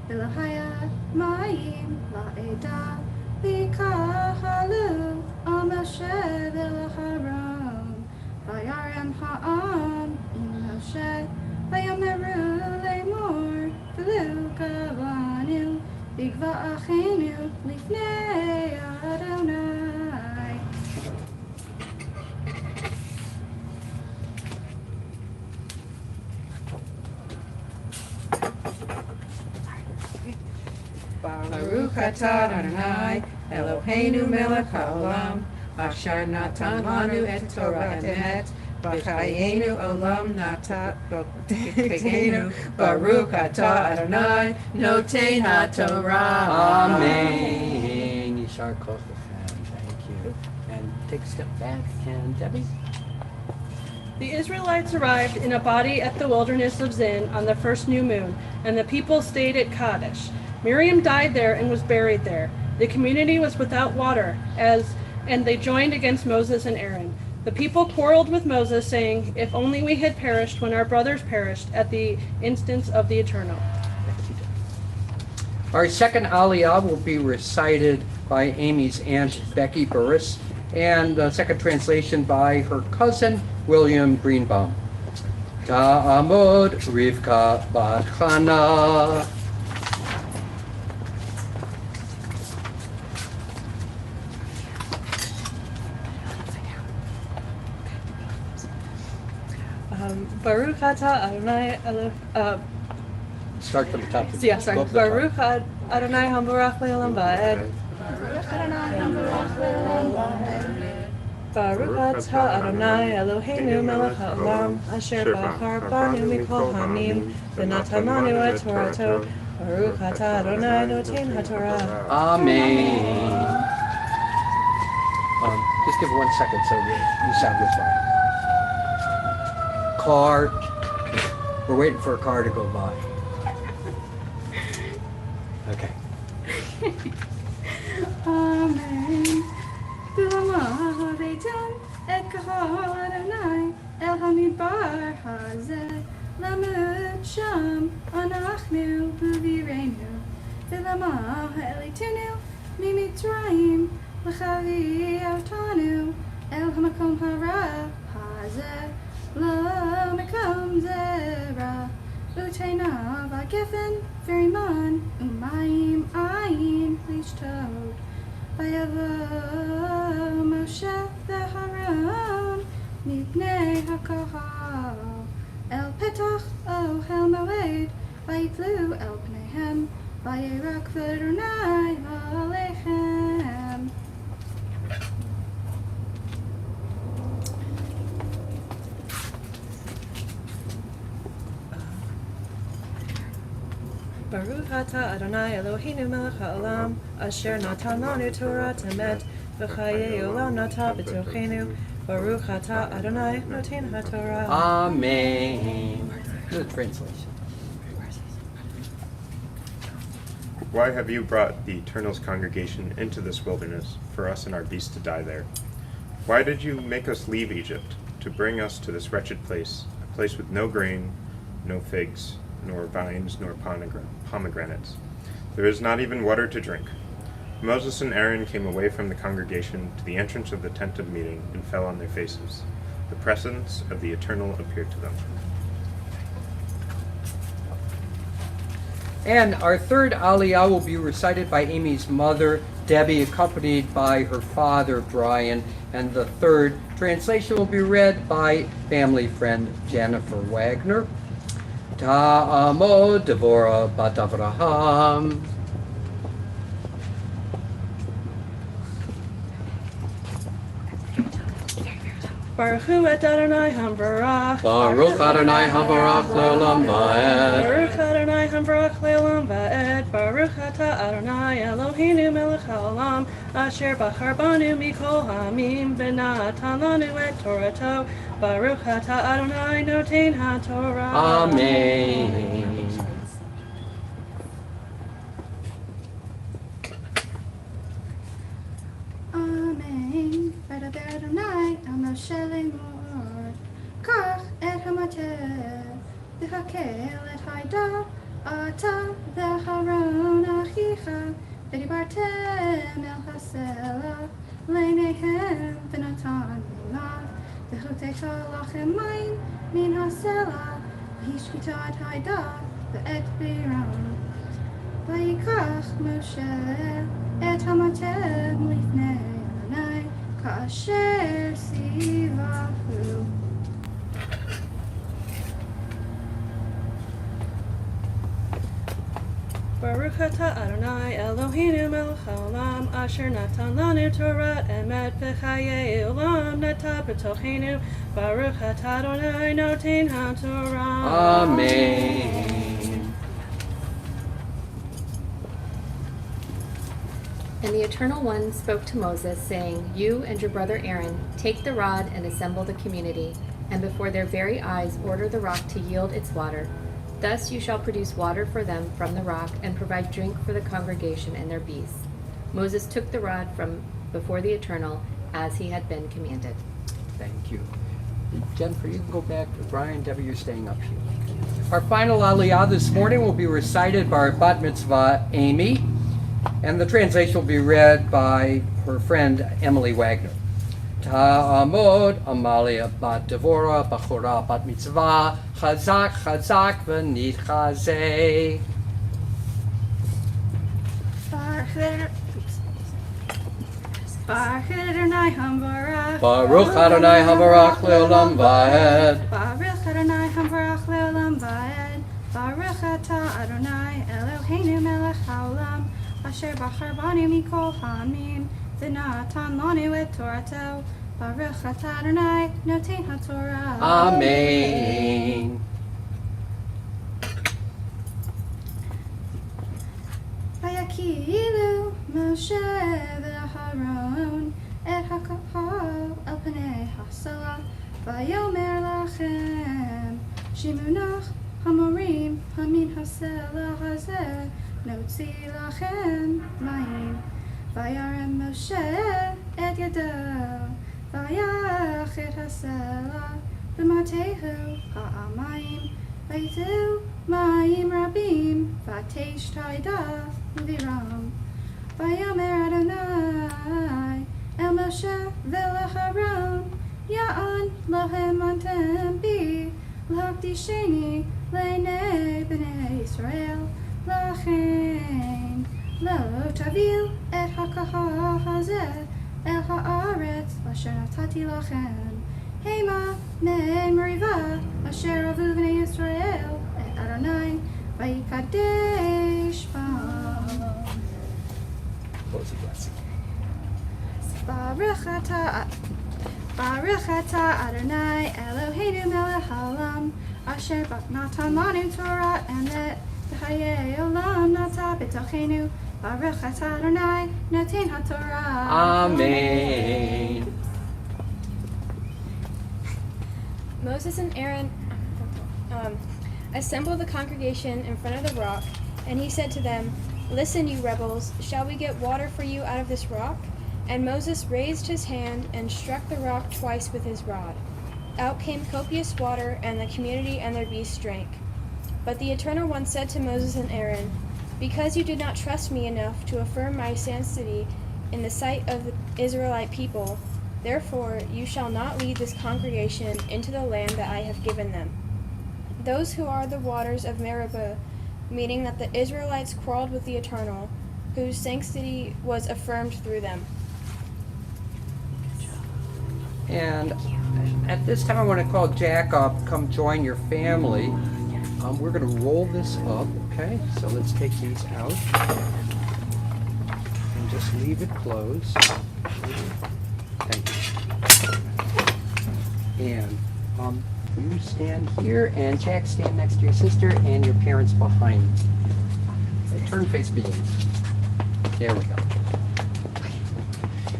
v'lahaya mayim la'eda v'kahalu al Moshe v'laharon vayarem ha'am im Moshe Vayomeru le'mor v'lu kavanu b'gva'achenu lifnei Adonai. Baruch atah Adonai Eloheinu melech haolam asher natan lanu et Torah emet v'chayenu olam natan v'chayenu Baruch atah Adonai noten haTorah. Amen. Yishar Kochachem. Thank you. And take a step back. And Debbie? The Israelites arrived in a body at the wilderness of Zin on the first new moon, and the people stayed at Kadesh. Miriam died there and was buried there. The community was without water, and they joined against Moses and Aaron. The people quarreled with Moses, saying, "If only we had perished when our brothers perished at the instance of the Eternal." Our second Aliyah will be recited by Amy's aunt, Becky Burris, and the second translation by her cousin, William Greenbaum. Ta'amod Rivka bat Chana. Baruch atah Adonai Start from the top. yeah, sorry. Go up the top. Baruch Adonai Habarach le'olam va'ed. Baruch atah Adonai Eloheinu melech haolam asher bahar banu mikol hamim v'natan lanu et Torato. Baruch atah Adonai noten haTorah. Amen. Just give 1 second so you sound this way. Car. We're waiting for a car to go by. Okay. Amen. B'lamah v'eitan et kahal Adonai el hamidbar hazeh lamut sham anachnu b'virenu v'lamah elitenu mimitzrayim l'chavi avtanu el hamakom hara hazeh lo mekom zera Uteina v'gefen v'riman umayim ayin lishtod Vayavo Moshe v'Haron mipnei hakahal El petach ohel moed vayitlu el pneihem Vayera Kvod Adonai Alechem. Baruch atah Adonai Eloheinu melech haolam, asher natan lanu Torah temet, v'chayei olam nata b'tochenu. Baruch atah Adonai noten haTorah. Amen. The translation. Why have you brought the Eternal's congregation into this wilderness for us and our beasts to die there? Why did you make us leave Egypt to bring us to this wretched place, a place with no grain, no figs, nor vines, nor pomegranates? There is not even water to drink. Moses and Aaron came away from the congregation to the entrance of the tent of meeting and fell on their faces. The presence of the Eternal appeared to them. And our third Aliyah will be recited by Amy's mother, Debbie, accompanied by her father, Brian. And the third translation will be read by family friend Jennifer Wagner. Ta'amod Devorah bat Avraham. Baruch Hu et Adonai Hamvarach. Baruch Adonai Havarach Leolam Va'ed. Baruch Adonai Hamvarach Leolam Va'ed. Baruch atah Adonai Eloheinu melech haolam, asher bachar banu mikol hamim, v'natan lanu et Torato. Baruch atah Adonai noten haTorah. Amen. Amen. Vaydaber Adonai el Moshe lemor. Kach et hamatel, v'hakel et haida, ata v'haron achicha, v'dibartem el hasela, leinehem v'natan elav, v'chutecha lachem mayim min hasela, v'hishkita et haida, v'et biram. Vayikach Moshe et hamatel lifnei Adonai kasher sivahu. Baruch atah Adonai Eloheinu melech haolam, asher natan lanu Torah emet, v'chayei olam nata b'tochenu. Baruch atah Adonai noten haTorah. Amen. And the Eternal One spoke to Moses, saying, You and your brother Aaron take the rod and assemble the community, and before their very eyes order the rock to yield its water. Thus you shall produce water for them from the rock, and provide drink for the congregation and their beasts. Moses took the rod from before the Eternal, as he had been commanded. Thank you. Jennifer, you can go back to Brian. Debbie, you're staying up here. Our final Aliyah this morning will be recited by our Bat Mitzvah, Amy, and the translation will be read by her friend, Emily Wagner. Ta'amod Amalia bat Devorah, Bachora bat Mitzvah, Chazak, Chazak, v'nitchazeh. Baruch Adonai Hamvarach. Baruch Adonai Havarach Leolam Va'ed. Baruch Adonai Hamvarach Leolam Va'ed. Baruch atah Adonai Eloheinu melech haolam, asher bachar banu mikol hamim, v'natan lanu et Torato. Baruch atah Adonai noten haTorah. Amen. Vayakilu Moshe v'Aharon et hakapal el pnei hasala, vayomer lachem shimunach hamorim hamin hasela hazeh notzi lachem mayim. Vayarem Moshe et yado vayach et hasela b'matehu ha'amayim, vayzu mayim rabim v'ateish taida v'ram. Vayomer Adonai el Moshe v'Aharon, Ya'an lohem antem bi l'hakdisheni l'nei b'nei Yisrael, l'achein lo tavil et hakahah hazeh el haaretz asher natati lachem, hema me'meriva asher avu b'nei Yisrael et Adonai vayikadesh bam. closing blessing. Baruch atah Adonai Eloheinu melech haolam asher natan lanu Torah emet v'chayei olam nata b'tochenu. Baruch atah Adonai noten haTorah. Amen. Moses and Aaron assembled the congregation in front of the rock, and he said to them, "Listen, you rebels, shall we get water for you out of this rock?" And Moses raised his hand and struck the rock twice with his rod. Out came copious water, and the community and their beasts drank. But the Eternal One said to Moses and Aaron, "Because you did not trust me enough to affirm my sanctity in the sight of the Israelite people, therefore you shall not lead this congregation into the land that I have given them. Those who are the waters of Meribah," meaning that the Israelites quarreled with the Eternal, whose sanctity was affirmed through them. And at this time, I want to call Jack up. Come join your family. We're going to roll this up, okay? So let's take these out and just leave it closed. Thank you. And you stand here, and Jack, stand next to your sister, and your parents behind you. Okay, turn face begins. There we go.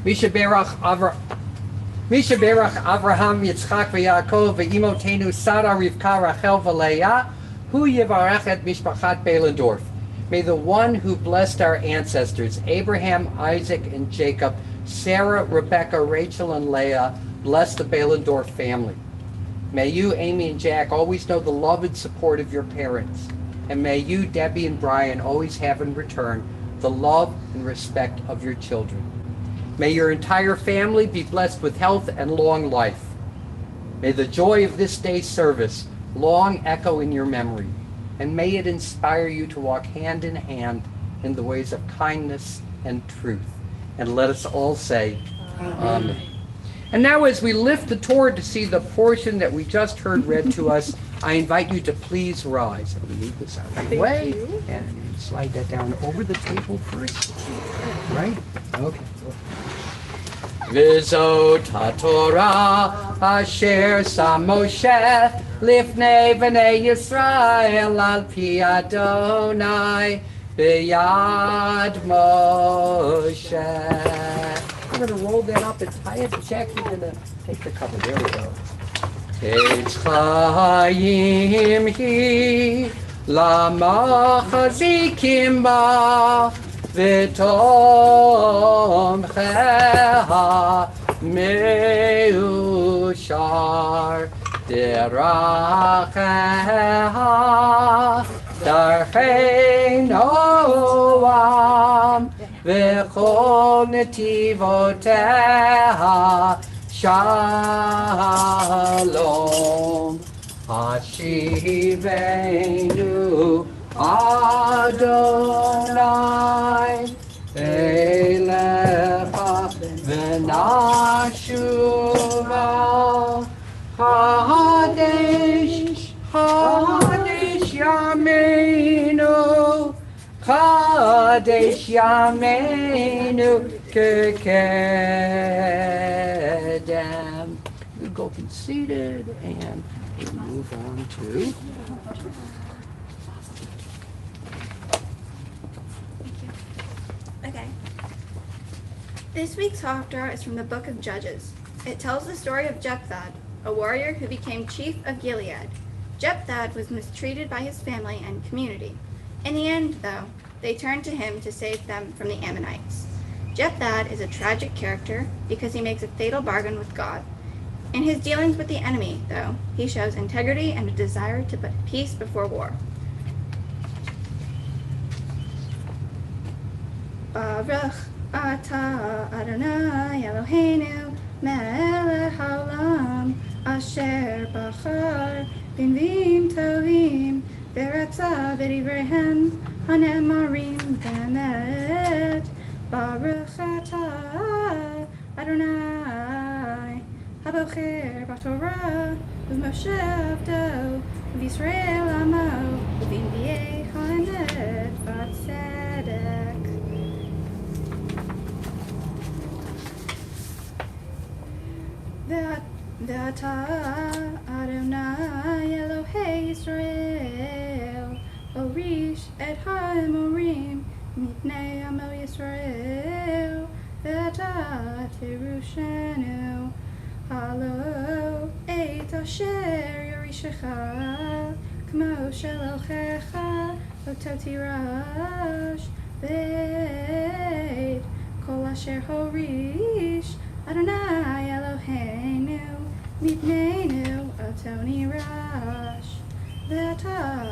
Misha Berach Avraham Yitzchak v'Yaakov v'Imotenu Sarah Rivka Rachel v'Leah Hu Yivarach et Mishpachat Beilendorf. May the one who blessed our ancestors, Abraham, Isaac, and Jacob, Sarah, Rebecca, Rachel, and Leah, bless the Beilendorf family. May you, Amy and Jack, always know the love and support of your parents. And may you, Debbie and Brian, always have in return the love and respect of your children. May your entire family be blessed with health and long life. May the joy of this day's service long echo in your memory, and may it inspire you to walk hand in hand in the ways of kindness and truth. And let us all say, Amen. And now, as we lift the Torah to see the portion that we just heard read to us, I invite you to please rise. I'm going to move this out of the way. And slide that down over the table first. Right? Okay. V'zot HaTorah asher sam Moshe lifnei b'nei Yisrael al pi Adonai b'yad Moshe. I'm going to roll that up and tie it. Jack, you're going to take the cover. There we go. Eitz Chaim hi lamachazikim ba v'tomcheha meushar deracheha darchei noam v'chol netivoteha shalom hashivenu Adonai elecha v'nashuva Kadesh Kadesh Yameinu Kadesh Yameinu Kekedem. We go conceited and we move on to Okay. This week's Haftarah is from the book of Judges. It tells the story of Jephthah, a warrior who became chief of Gilead. Jephthah was mistreated by his family and community. In the end, though, they turned to him to save them from the Ammonites. Jephthah is a tragic character because he makes a fatal bargain with God. In his dealings with the enemy, though, he shows integrity and a desire to put peace before war. Baruch atah Adonai Eloheinu melech haolam asher bachar b'nviim tovim v'ratza v'divreihem hanemarim b'emet. Baruch atah Adonai habocher b'torah v'moshe avdo v'Yisrael amo v'nviei haemet v'tzedek. את האמורים מפני עמו ישראל, ואתה תירושנו. הלא את אשר יורישך, כמו של אלוהיך, אותו תירש, ואת כל אשר הוריש אדוני אלוהינו מפנינו, אותו נירש. ואתה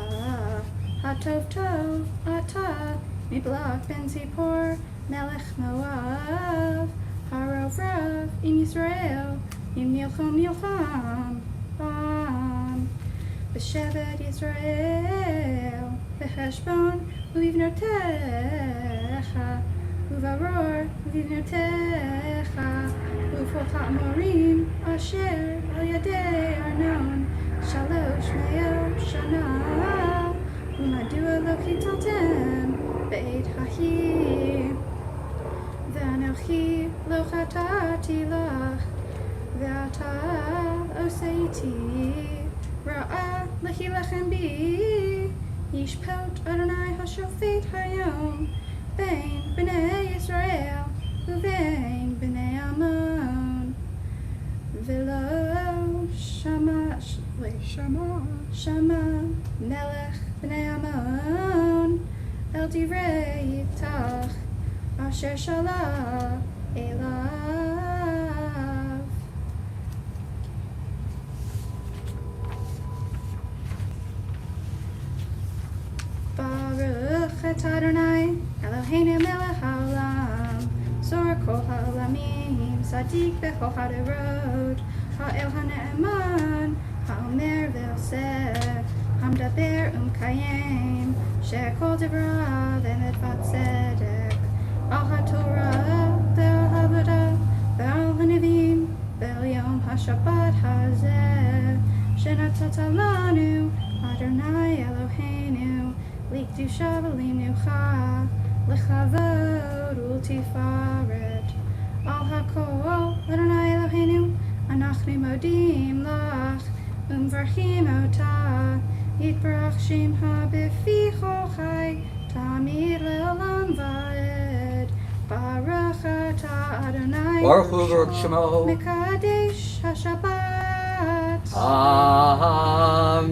הטוב טוב אתה מבלק בן ציפור מלך מואב, הרוב רב עם ישראל, עם נלחם בם. בשבט ישראל בחשבון ובבנותיך, וברור ובבנותיך, ובכל האמורים אשר על ידי ארנון 300 שנה. ומדוע לא קיטלתם בעת ההיא? ואנוכי לא חטאתי לך, ואתה עושה איתי רעה להילחם בי. ישפוט אדוני השופט היום בין בני ישראל ובין בני עמון. ולא שמע מלך בני עמון אל דברי יפתח אשר שלח אליו. ברוך אתה אדוני אלוהינו מלך העולם, זור כל העולמים, צדיק בכל הדורות, האל הנאמן, האומר ועושה, המדבר ומקיים, שכל דבריו אמת וצדק, על התורה ועל העבודה ועל הנביאים ועל יום השבת הזה, שנתת לנו אדוני אלוהינו, לקדושה ולמנוחה, לכבוד ולתפארת. על הכל אדוני אלוהינו אנחנו מודים לך ומברכים אותה, יתברך שמך בפי כל חי תמיד לעולם ועד. ברוך אתה אדוני ברוך הוא ברוך שמו מקדש השבת. Amen.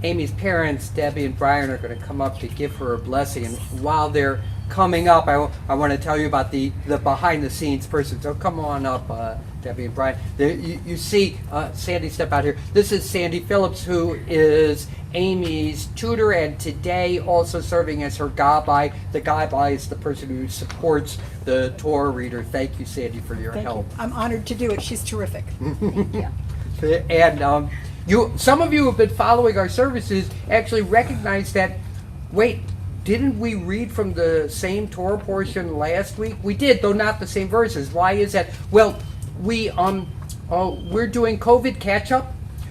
Amy's parents, Debbie and Brian, are going to come up to give her a blessing. And while they're coming up, I want to tell you about the behind-the-scenes person. So come on up, Debbie and Brian. You see Sandy step out here. This is Sandy Phillips, who is Amy's tutor, and today also serving as her gabbai. The gabbai is the person who supports the Torah reader. Thank you, Sandy, for your help. I'm honored to do it. She's terrific. Yeah. And some of you who have been following our services actually recognize that, wait, didn't we read from the same Torah portion last week? We did, though not the same verses. Why is that? Well, we're doing COVID catch-up.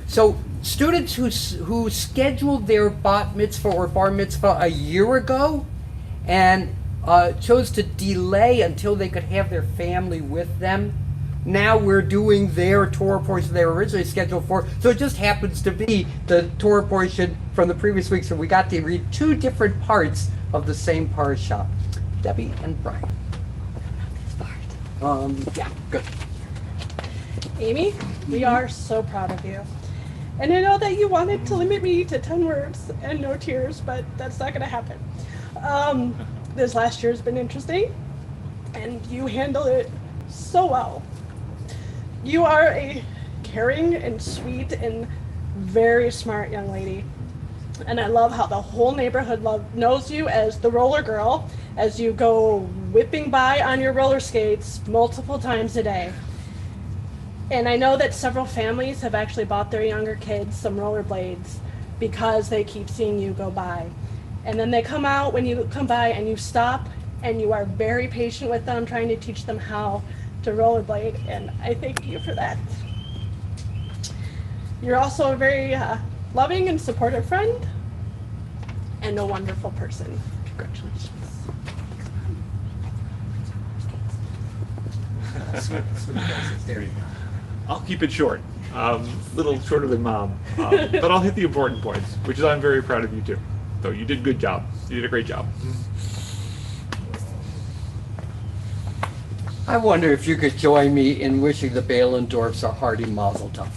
So students who scheduled their bat mitzvah or bar mitzvah a year ago and chose to delay until they could have their family with them, now we're doing their Torah portion they were originally scheduled for. So it just happens to be the Torah portion from the previous week. So we got to read two different parts of the same parasha. Debbie and Brian. Yeah, good. Amy, we are so proud of you. And I know that you wanted to limit me to 10 words and no tears, but that's not going to happen. This last year has been interesting, and you handled it so well. You are a caring and sweet and very smart young lady. And I love how the whole neighborhood knows you as the roller girl as you go whipping by on your roller skates multiple times a day. And I know that several families have actually bought their younger kids some rollerblades because they keep seeing you go by. And then they come out when you come by and you stop and you are very patient with them, trying to teach them how to rollerblade, and I thank you for that. You're also a very loving and supportive friend and a wonderful person. Congratulations. I'll keep it short. Little shorter than Mom. But I'll hit the important points, which is I'm very proud of you too. So you did a good job. You did a great job. I wonder if you could join me in wishing the Bahlendorfs a hearty mazel tov.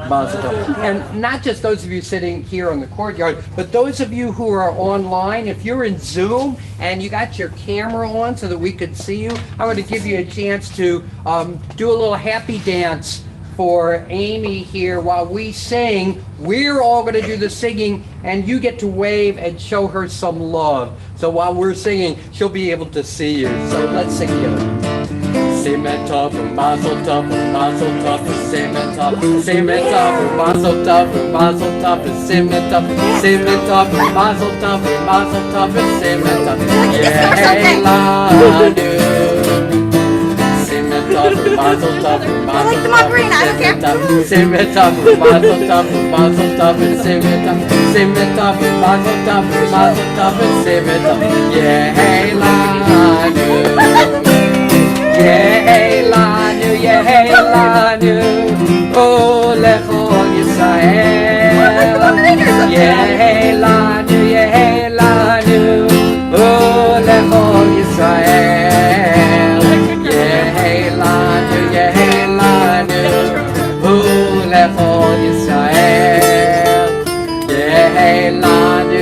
Mazel tov. And not just those of you sitting here on the courtyard, but those of you who are online, if you're in Zoom and you got your camera on so that we could see you, I want to give you a chance to do a little happy dance for Amy here while we sing. We're all going to do the singing, and you get to wave and show her some love. So while we're singing, she'll be able to see you. So let's sing together. Cement top, mazel tov, cement top, mazel tov, cement top, mazel tov, cement top. Yeah, ladu. Cement top, mazel tov, I like the Macarena, I don't care. cement top, mazel tov, cement top, mazel tov, cement top. Yeah, ladu. Yehelanu, oh lechol Yisrael. Yehelanu, oh lechol Yisrael. Yehelanu, oh lechol Yisrael. Yehelanu,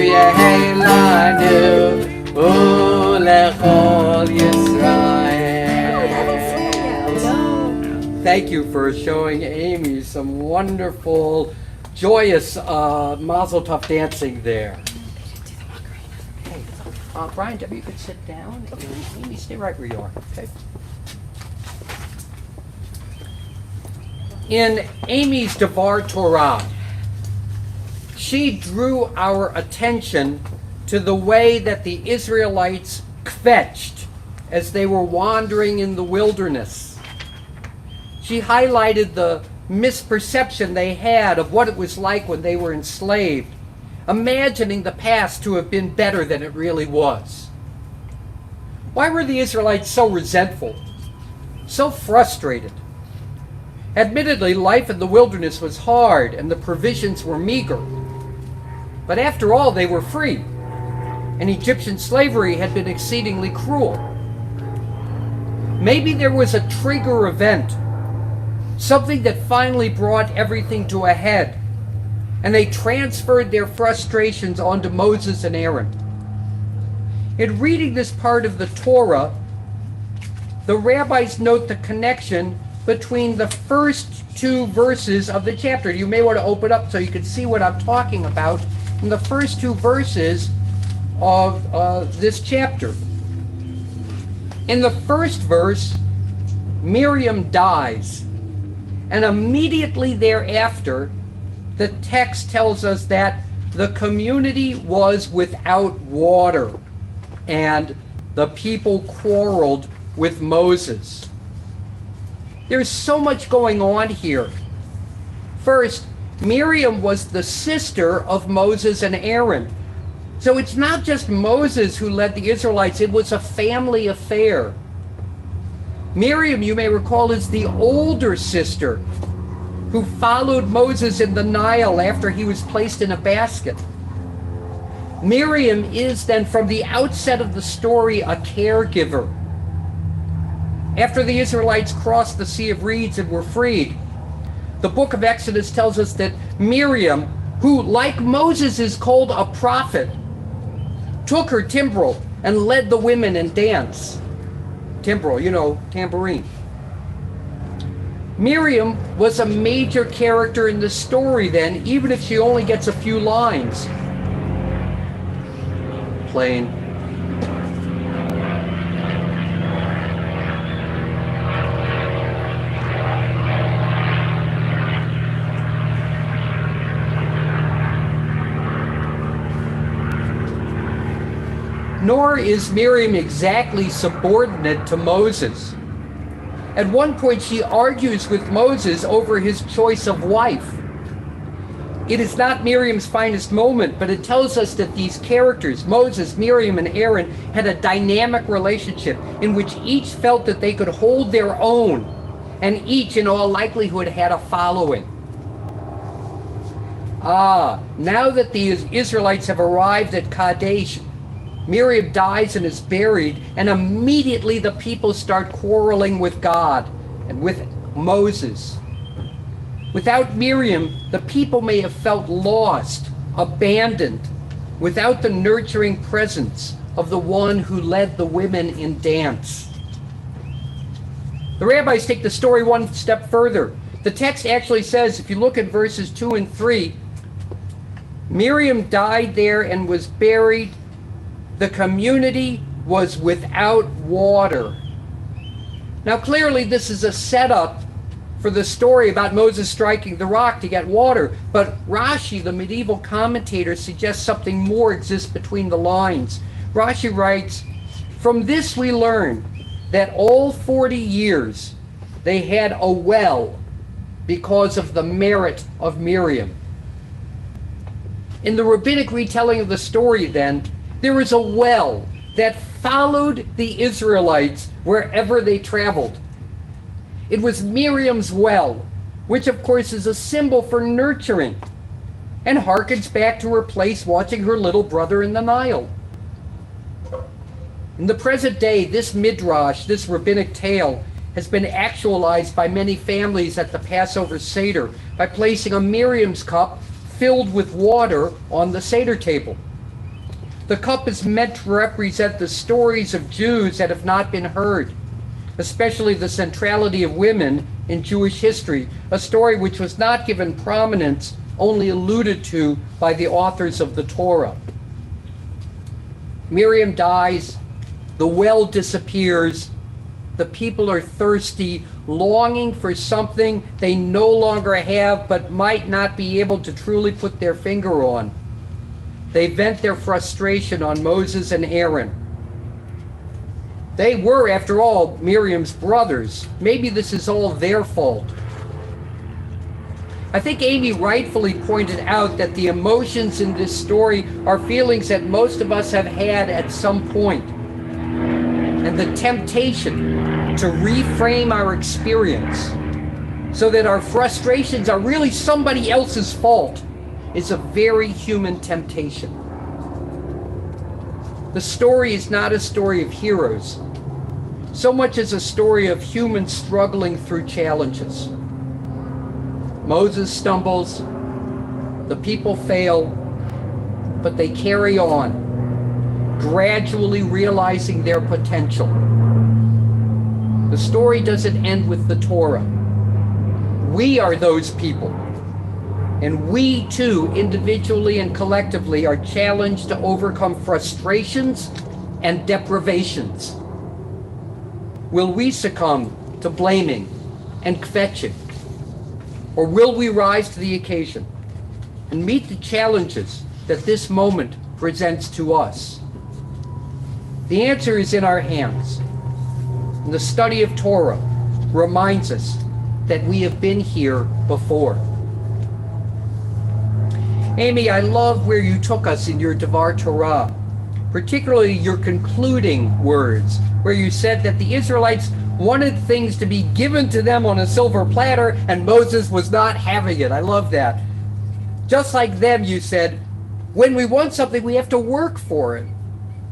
oh lechol Yisrael. Thank you for showing Amy some wonderful, joyous mazel tov dancing there. Okay. Brian, you could sit down, and Amy, stay right where you are. Okay. In Amy's Devar Torah, she drew our attention to the way that the Israelites kvetched as they were wandering in the wilderness. She highlighted the misperception they had of what it was like when they were enslaved, imagining the past to have been better than it really was. Why were the Israelites so resentful, so frustrated? Admittedly, life in the wilderness was hard and the provisions were meager. But after all, they were free, and Egyptian slavery had been exceedingly cruel. Maybe there was a trigger event, something that finally brought everything to a head, and they transferred their frustrations onto Moses and Aaron. In reading this part of the Torah, the rabbis note the connection between the first two verses of the chapter. You may want to open up so you can see what I'm talking about in the first two verses of this chapter. In the first verse, Miriam dies. And immediately thereafter, the text tells us that the community was without water, and the people quarreled with Moses. There's so much going on here. First, Miriam was the sister of Moses and Aaron. So it's not just Moses who led the Israelites, it was a family affair. Miriam, you may recall, is the older sister who followed Moses in the Nile after he was placed in a basket. Miriam is then, from the outset of the story, a caregiver. After the Israelites crossed the Sea of Reeds and were freed, the book of Exodus tells us that Miriam, who, like Moses, is called a prophet, took her timbrel and led the women in dance. Timbrel, you know, tambourine. Miriam was a major character in the story then, even if she only gets a few lines. Playing. Nor is Miriam exactly subordinate to Moses. At one point, she argues with Moses over his choice of wife. It is not Miriam's finest moment, but it tells us that these characters, Moses, Miriam, and Aaron, had a dynamic relationship in which each felt that they could hold their own, and each, in all likelihood, had a following. Now that the Israelites have arrived at Kadesh, Miriam dies and is buried, and immediately the people start quarreling with God and with Moses. Without Miriam, the people may have felt lost, abandoned, without the nurturing presence of the one who led the women in dance. The rabbis take the story one step further. The text actually says, if you look at verses 2 and 3, Miriam died there and was buried. The community was without water. Now clearly this is a setup for the story about Moses striking the rock to get water, but Rashi, the medieval commentator, suggests something more exists between the lines. Rashi writes, "From this we learn that all 40 years they had a well because of the merit of Miriam." In the rabbinic retelling of the story, then, there is a well that followed the Israelites wherever they traveled. It was Miriam's well, which of course is a symbol for nurturing and harkens back to her place watching her little brother in the Nile. In the present day, this midrash, this rabbinic tale, has been actualized by many families at the Passover Seder by placing a Miriam's cup filled with water on the Seder table. The cup is meant to represent the stories of Jews that have not been heard, especially the centrality of women in Jewish history, a story which was not given prominence, only alluded to by the authors of the Torah. Miriam dies, the well disappears, the people are thirsty, longing for something they no longer have but might not be able to truly put their finger on. They vent their frustration on Moses and Aaron. They were, after all, Miriam's brothers. Maybe this is all their fault. I think Amy rightfully pointed out that the emotions in this story are feelings that most of us have had at some point. And the temptation to reframe our experience so that our frustrations are really somebody else's fault is a very human temptation. The story is not a story of heroes, so much as a story of humans struggling through challenges. Moses stumbles, the people fail, but they carry on, gradually realizing their potential. The story doesn't end with the Torah. We are those people. And we too, individually and collectively, are challenged to overcome frustrations and deprivations. Will we succumb to blaming and kvetching? Or will we rise to the occasion and meet the challenges that this moment presents to us? The answer is in our hands. And the study of Torah reminds us that we have been here before. Amy, I love where you took us in your Devar Torah, particularly your concluding words, where you said that the Israelites wanted things to be given to them on a silver platter, and Moses was not having it. I love that. Just like them, you said, when we want something, we have to work for it.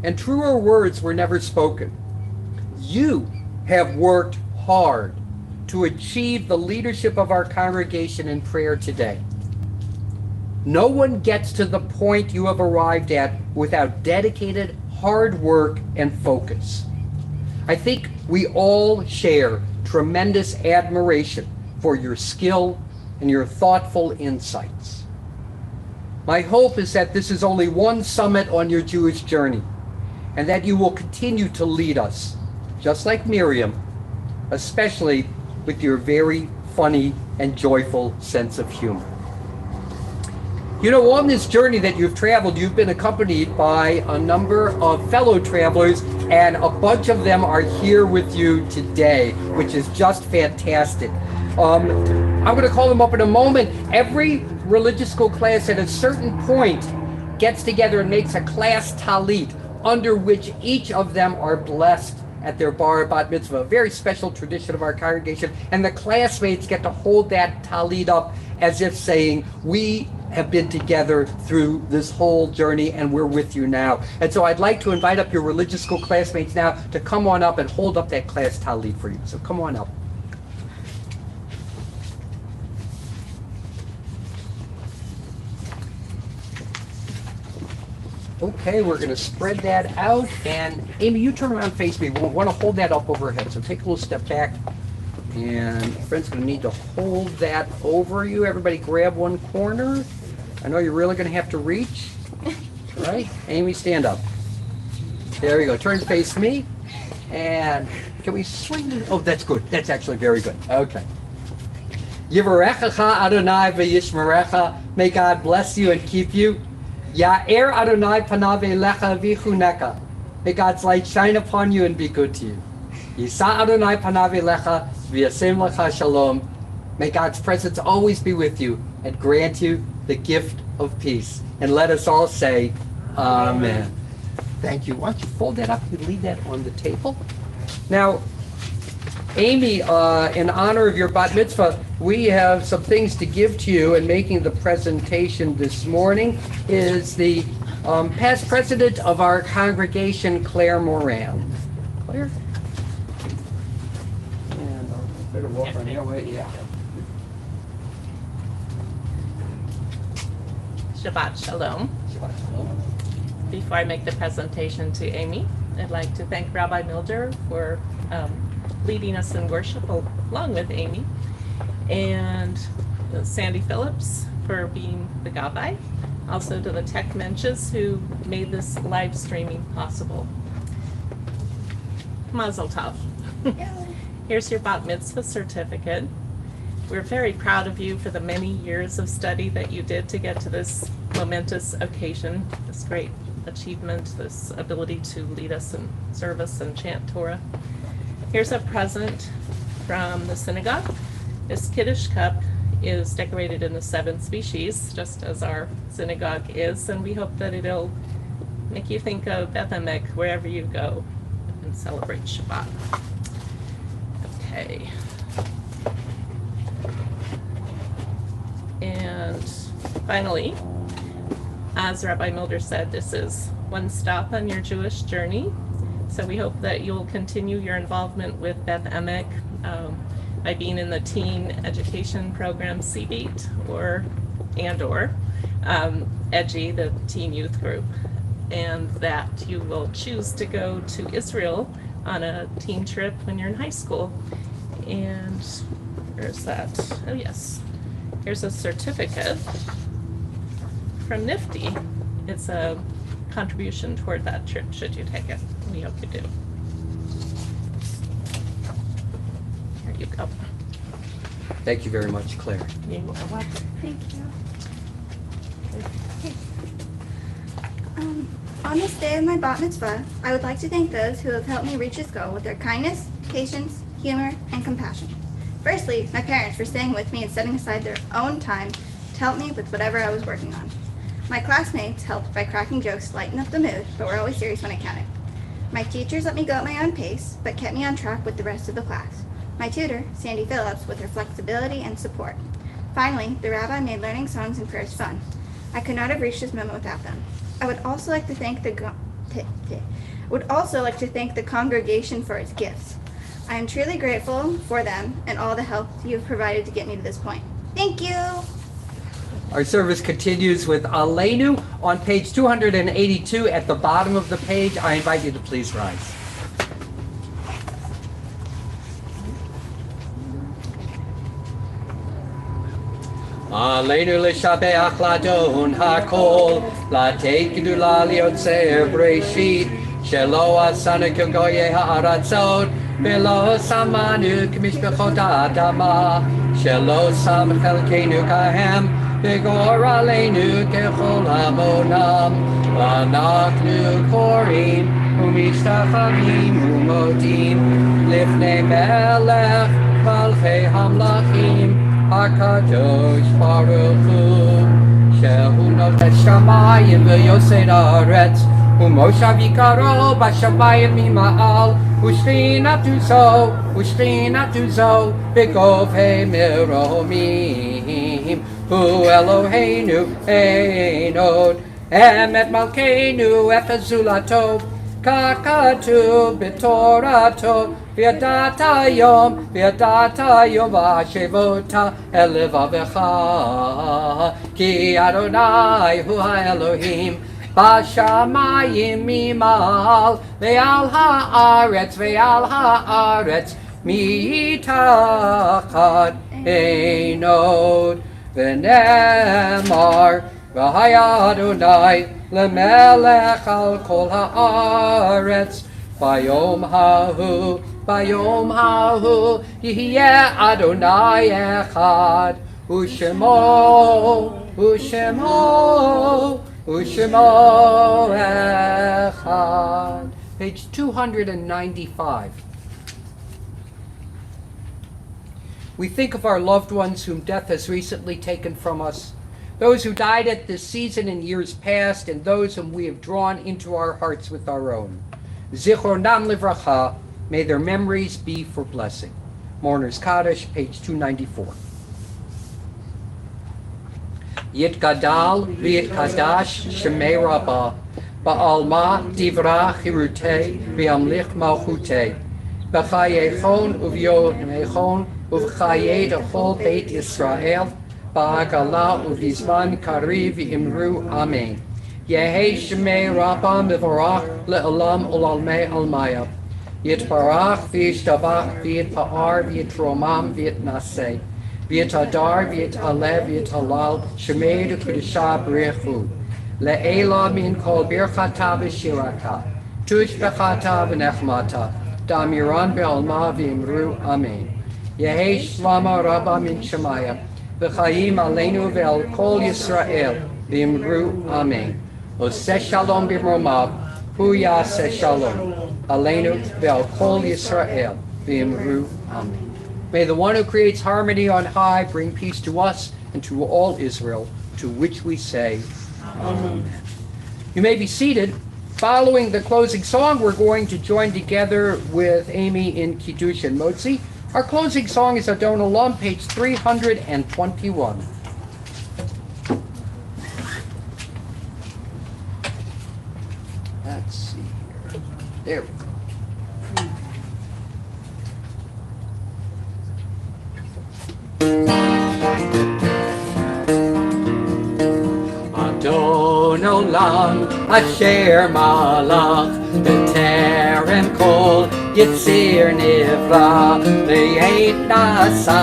And truer words were never spoken. You have worked hard to achieve the leadership of our congregation in prayer today. No one gets to the point you have arrived at without dedicated hard work and focus. I think we all share tremendous admiration for your skill and your thoughtful insights. My hope is that this is only one summit on your Jewish journey, and that you will continue to lead us, just like Miriam, especially with your very funny and joyful sense of humor. You know, on this journey that you've traveled, you've been accompanied by a number of fellow travelers, and a bunch of them are here with you today, which is just fantastic. I'm going to call them up in a moment. Every religious school class at a certain point gets together and makes a class talit, under which each of them are blessed at their bar bat mitzvah, a very special tradition of our congregation. And the classmates get to hold that talit up as if saying, we have been together through this whole journey, and we're with you now. And so I'd like to invite up your religious school classmates now to come on up and hold up that class talit for you. So come on up. Okay, we're going to spread that out. And Amy, you turn around and face me. We want to hold that up overhead. So take a little step back. And friend's going to need to hold that over you. Everybody grab one corner. I know you're really going to have to reach. All right, Amy, stand up. There you go. Turn to face me. And can we swing this? Oh, that's good. That's actually very good. Okay. Yivarechecha Adonai v'yishmerecha. May God bless you and keep you. Ya'er Adonai panav elecha v'chuneka. May God's light shine upon you and be good to you. Yisa Adonai panav elecha v'yasem lecha shalom. May God's presence always be with you and grant you the gift of peace. And let us all say, Amen. Thank you. Why don't you fold that up and leave that on the table? Now, Amy, in honor of your bat mitzvah, we have some things to give to you, and making the presentation this morning is the past president of our congregation, Claire Moran. Claire? And better walk on your way, yeah. Shabbat Shalom. Shabbat shalom. Before I make the presentation to Amy, I'd like to thank Rabbi Milder for leading us in worship along with Amy, and Sandy Phillips for being the gabbai. Also to the tech mensches who made this live streaming possible. Mazel tov. Here's your bat mitzvah certificate. We're very proud of you for the many years of study that you did to get to this momentous occasion, this great achievement, this ability to lead us in service and chant Torah. Here's a present from the synagogue. This Kiddush cup is decorated in the 7 species, just as our synagogue is, and we hope that it'll make you think of Beth Emek wherever you go and celebrate Shabbat. Okay. And finally, as Rabbi Milder said, this is one stop on your Jewish journey. So we hope that you'll continue your involvement with Beth Emek by being in the teen education program CBEAT or EDGI, the teen youth group, and that you will choose to go to Israel on a teen trip when you're in high school. And where's that? Oh yes, here's a certificate from Nifty. It's a contribution toward that trip should you take it. We hope you do. Here you go. Thank you very much, Claire. You are welcome. Thank you. On this day of my bat mitzvah, I would like to thank those who have helped me reach this goal with their kindness, patience, humor, and compassion. Firstly, my parents for staying with me and setting aside their own time to help me with whatever I was working on. My classmates helped by cracking jokes to lighten up the mood, but were always serious when it counted. My teachers let me go at my own pace, but kept me on track with the rest of the class. My tutor, Sandy Phillips, with her flexibility and support. Finally, the rabbi made learning songs and prayers fun. I could not have reached this moment without them. I would also like to thank the congregation for its gifts. I am truly grateful for them and all the help you have provided to get me to this point. Thank you. Our service continues with Aleinu on page 282 at the bottom of the page. I invite you to please rise. Aleinu l'shabeach ladon hakol, latei gedula liotzer breshit, shelo asanu k'goyei ha'aratzot, velo samanu k'mishpechot ha'adama, shelo sam chelkeinu kahem, Bigor aleinu kechol hamonam, Lanachnu korim, Umistafavim umodim, Lifnei melech, Malchei hamlachim, HaKadosh Baruch Hu, Shehu notet shamayim v'yosei haaretz, Umoshav yikaro b'shamayim mima'al, Ushchina tuzo, Bigov he miromim. Elohim, Hu Eloheinu, Einod, Emet Malkeinu, Efazulato, Kakatu, Bitorato, Viadata Yom, Vashevota, Elevavecha, Ki Adonai, Hu Elohim, Bashamayim Mimal, Ve'al ha'aretz, Mitachad Einod, V'nemar, V'haya Adonai, Lemelech al kol ha'aretz, Bayom hahu, Yihyeh Adonai echad, Ushemo echad. Page 295. We think of our loved ones whom death has recently taken from us, those who died at this season in years past, and those whom we have drawn into our hearts with our own. Zichronam livracha, may their memories be for blessing. Mourner's Kaddish, page 294. Yitgadal v'yitkadash shemei rabbah, ba'alma divra chirutei v'yamlich malchutei, b'chayechon uv'yomechon uv'chayei d'chol beit Yisrael, ba'agala uv'izman kariv imru amen. Yehi shemei rabbah mivorach le'olam ulalmei almaya. Yitbarach v'yishtabach v'yitpa'ar v'yitromam v'yitnaseh. V'yitadar v'yitaleh v'yitalal shemei d'kudisha b'rechu. Le'ela min kol birchata v'shirata. Tush b'chata v'nechmata. Damiran be'alma v'imru amen. Yehi shlama rabba min shemaya. V'chayim aleinu ve'al kol Yisrael v'imru amen. Oseh shalom b'mromav. Hu yaseh shalom. Aleinu ve'al kol Yisrael v'imru amen. May the one who creates harmony on high bring peace to us and to all Israel, to which we say, Amen. You may be seated. Following the closing song, we're going to join together with Amy in Kiddush and Motzi. Our closing song is Adon Olam, page 321. Let's see here. There we go. Adon Olam, Asher Malach, B'terem Kol, Yitzir Nivra, V'yeit Nasa,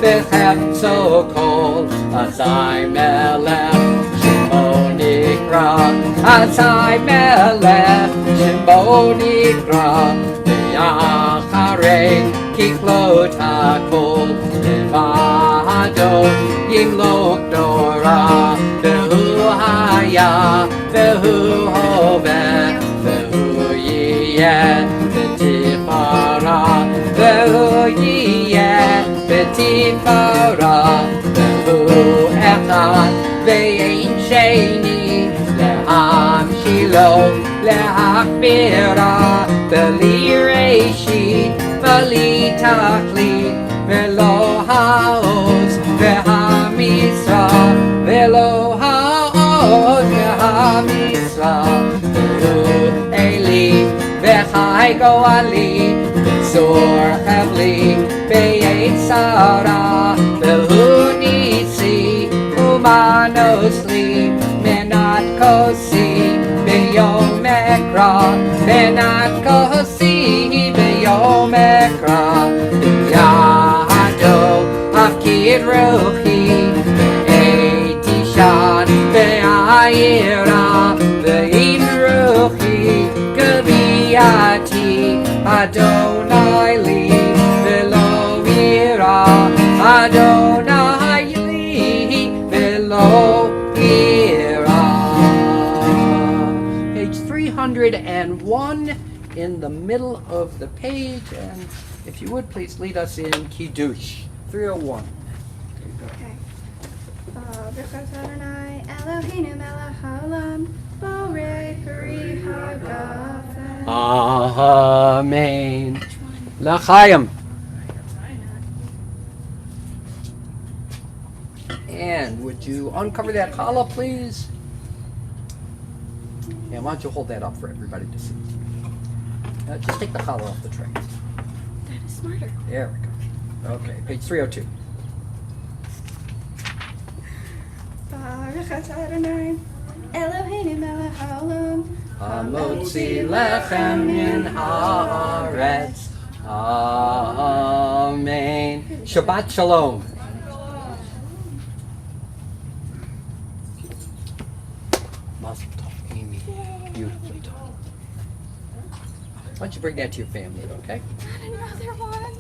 V'chepzo Kol, Azai Melech, Shemo Nikra, Azai Melech, Shemo Nikra, V'yacharei, Kiklot HaKol, V'ado, Yimlok Dora, V'hu Haya, V'hu Hoveh, V'hu Yiyeh, V'tifara, V'hu Yiyeh, V'tifara, V'hu Echad, V'yein Sheni, Le'am Shilo, Le'achbira, V'li Reishit, V'li Tachlit, V'lo Ha'oz, V'ha'misra, V'lo Ha'oz, V'ha'misra, V'hu Eli, V'chai Goali, V'zor Chavli, V'yeit Sara, V'hu Nisi, Umanosli, Menat Kosi, V'yom Ekra, Menat Kosi, V'yom Ekra, V'yado, Avkid Ruchi, V'eiti Shan, V'ayira, V'im Ruchi, Gaviyati, Adonai Li, V'lo Ira, Adonai Li, V'lo Ira. Page 301 in the middle of the page, and if you would please lead us in Kiddush 301. Okay. Birchas Adonai, Eloheinu melech haolam, borei peri hagafen. Amen. L'chaim. to uncover that challah, please? And why don't you hold that up for everybody to see? Just take the challah off the tray. That is smarter. There we go. Okay, page 302. Baruch atah Adonai, Eloheinu melech haolam, Hamotzi lechem min haaretz. Amen. Shabbat shalom. Mazel tov, Amy. Beautifully done. Why don't you bring that to your family, okay? not another one.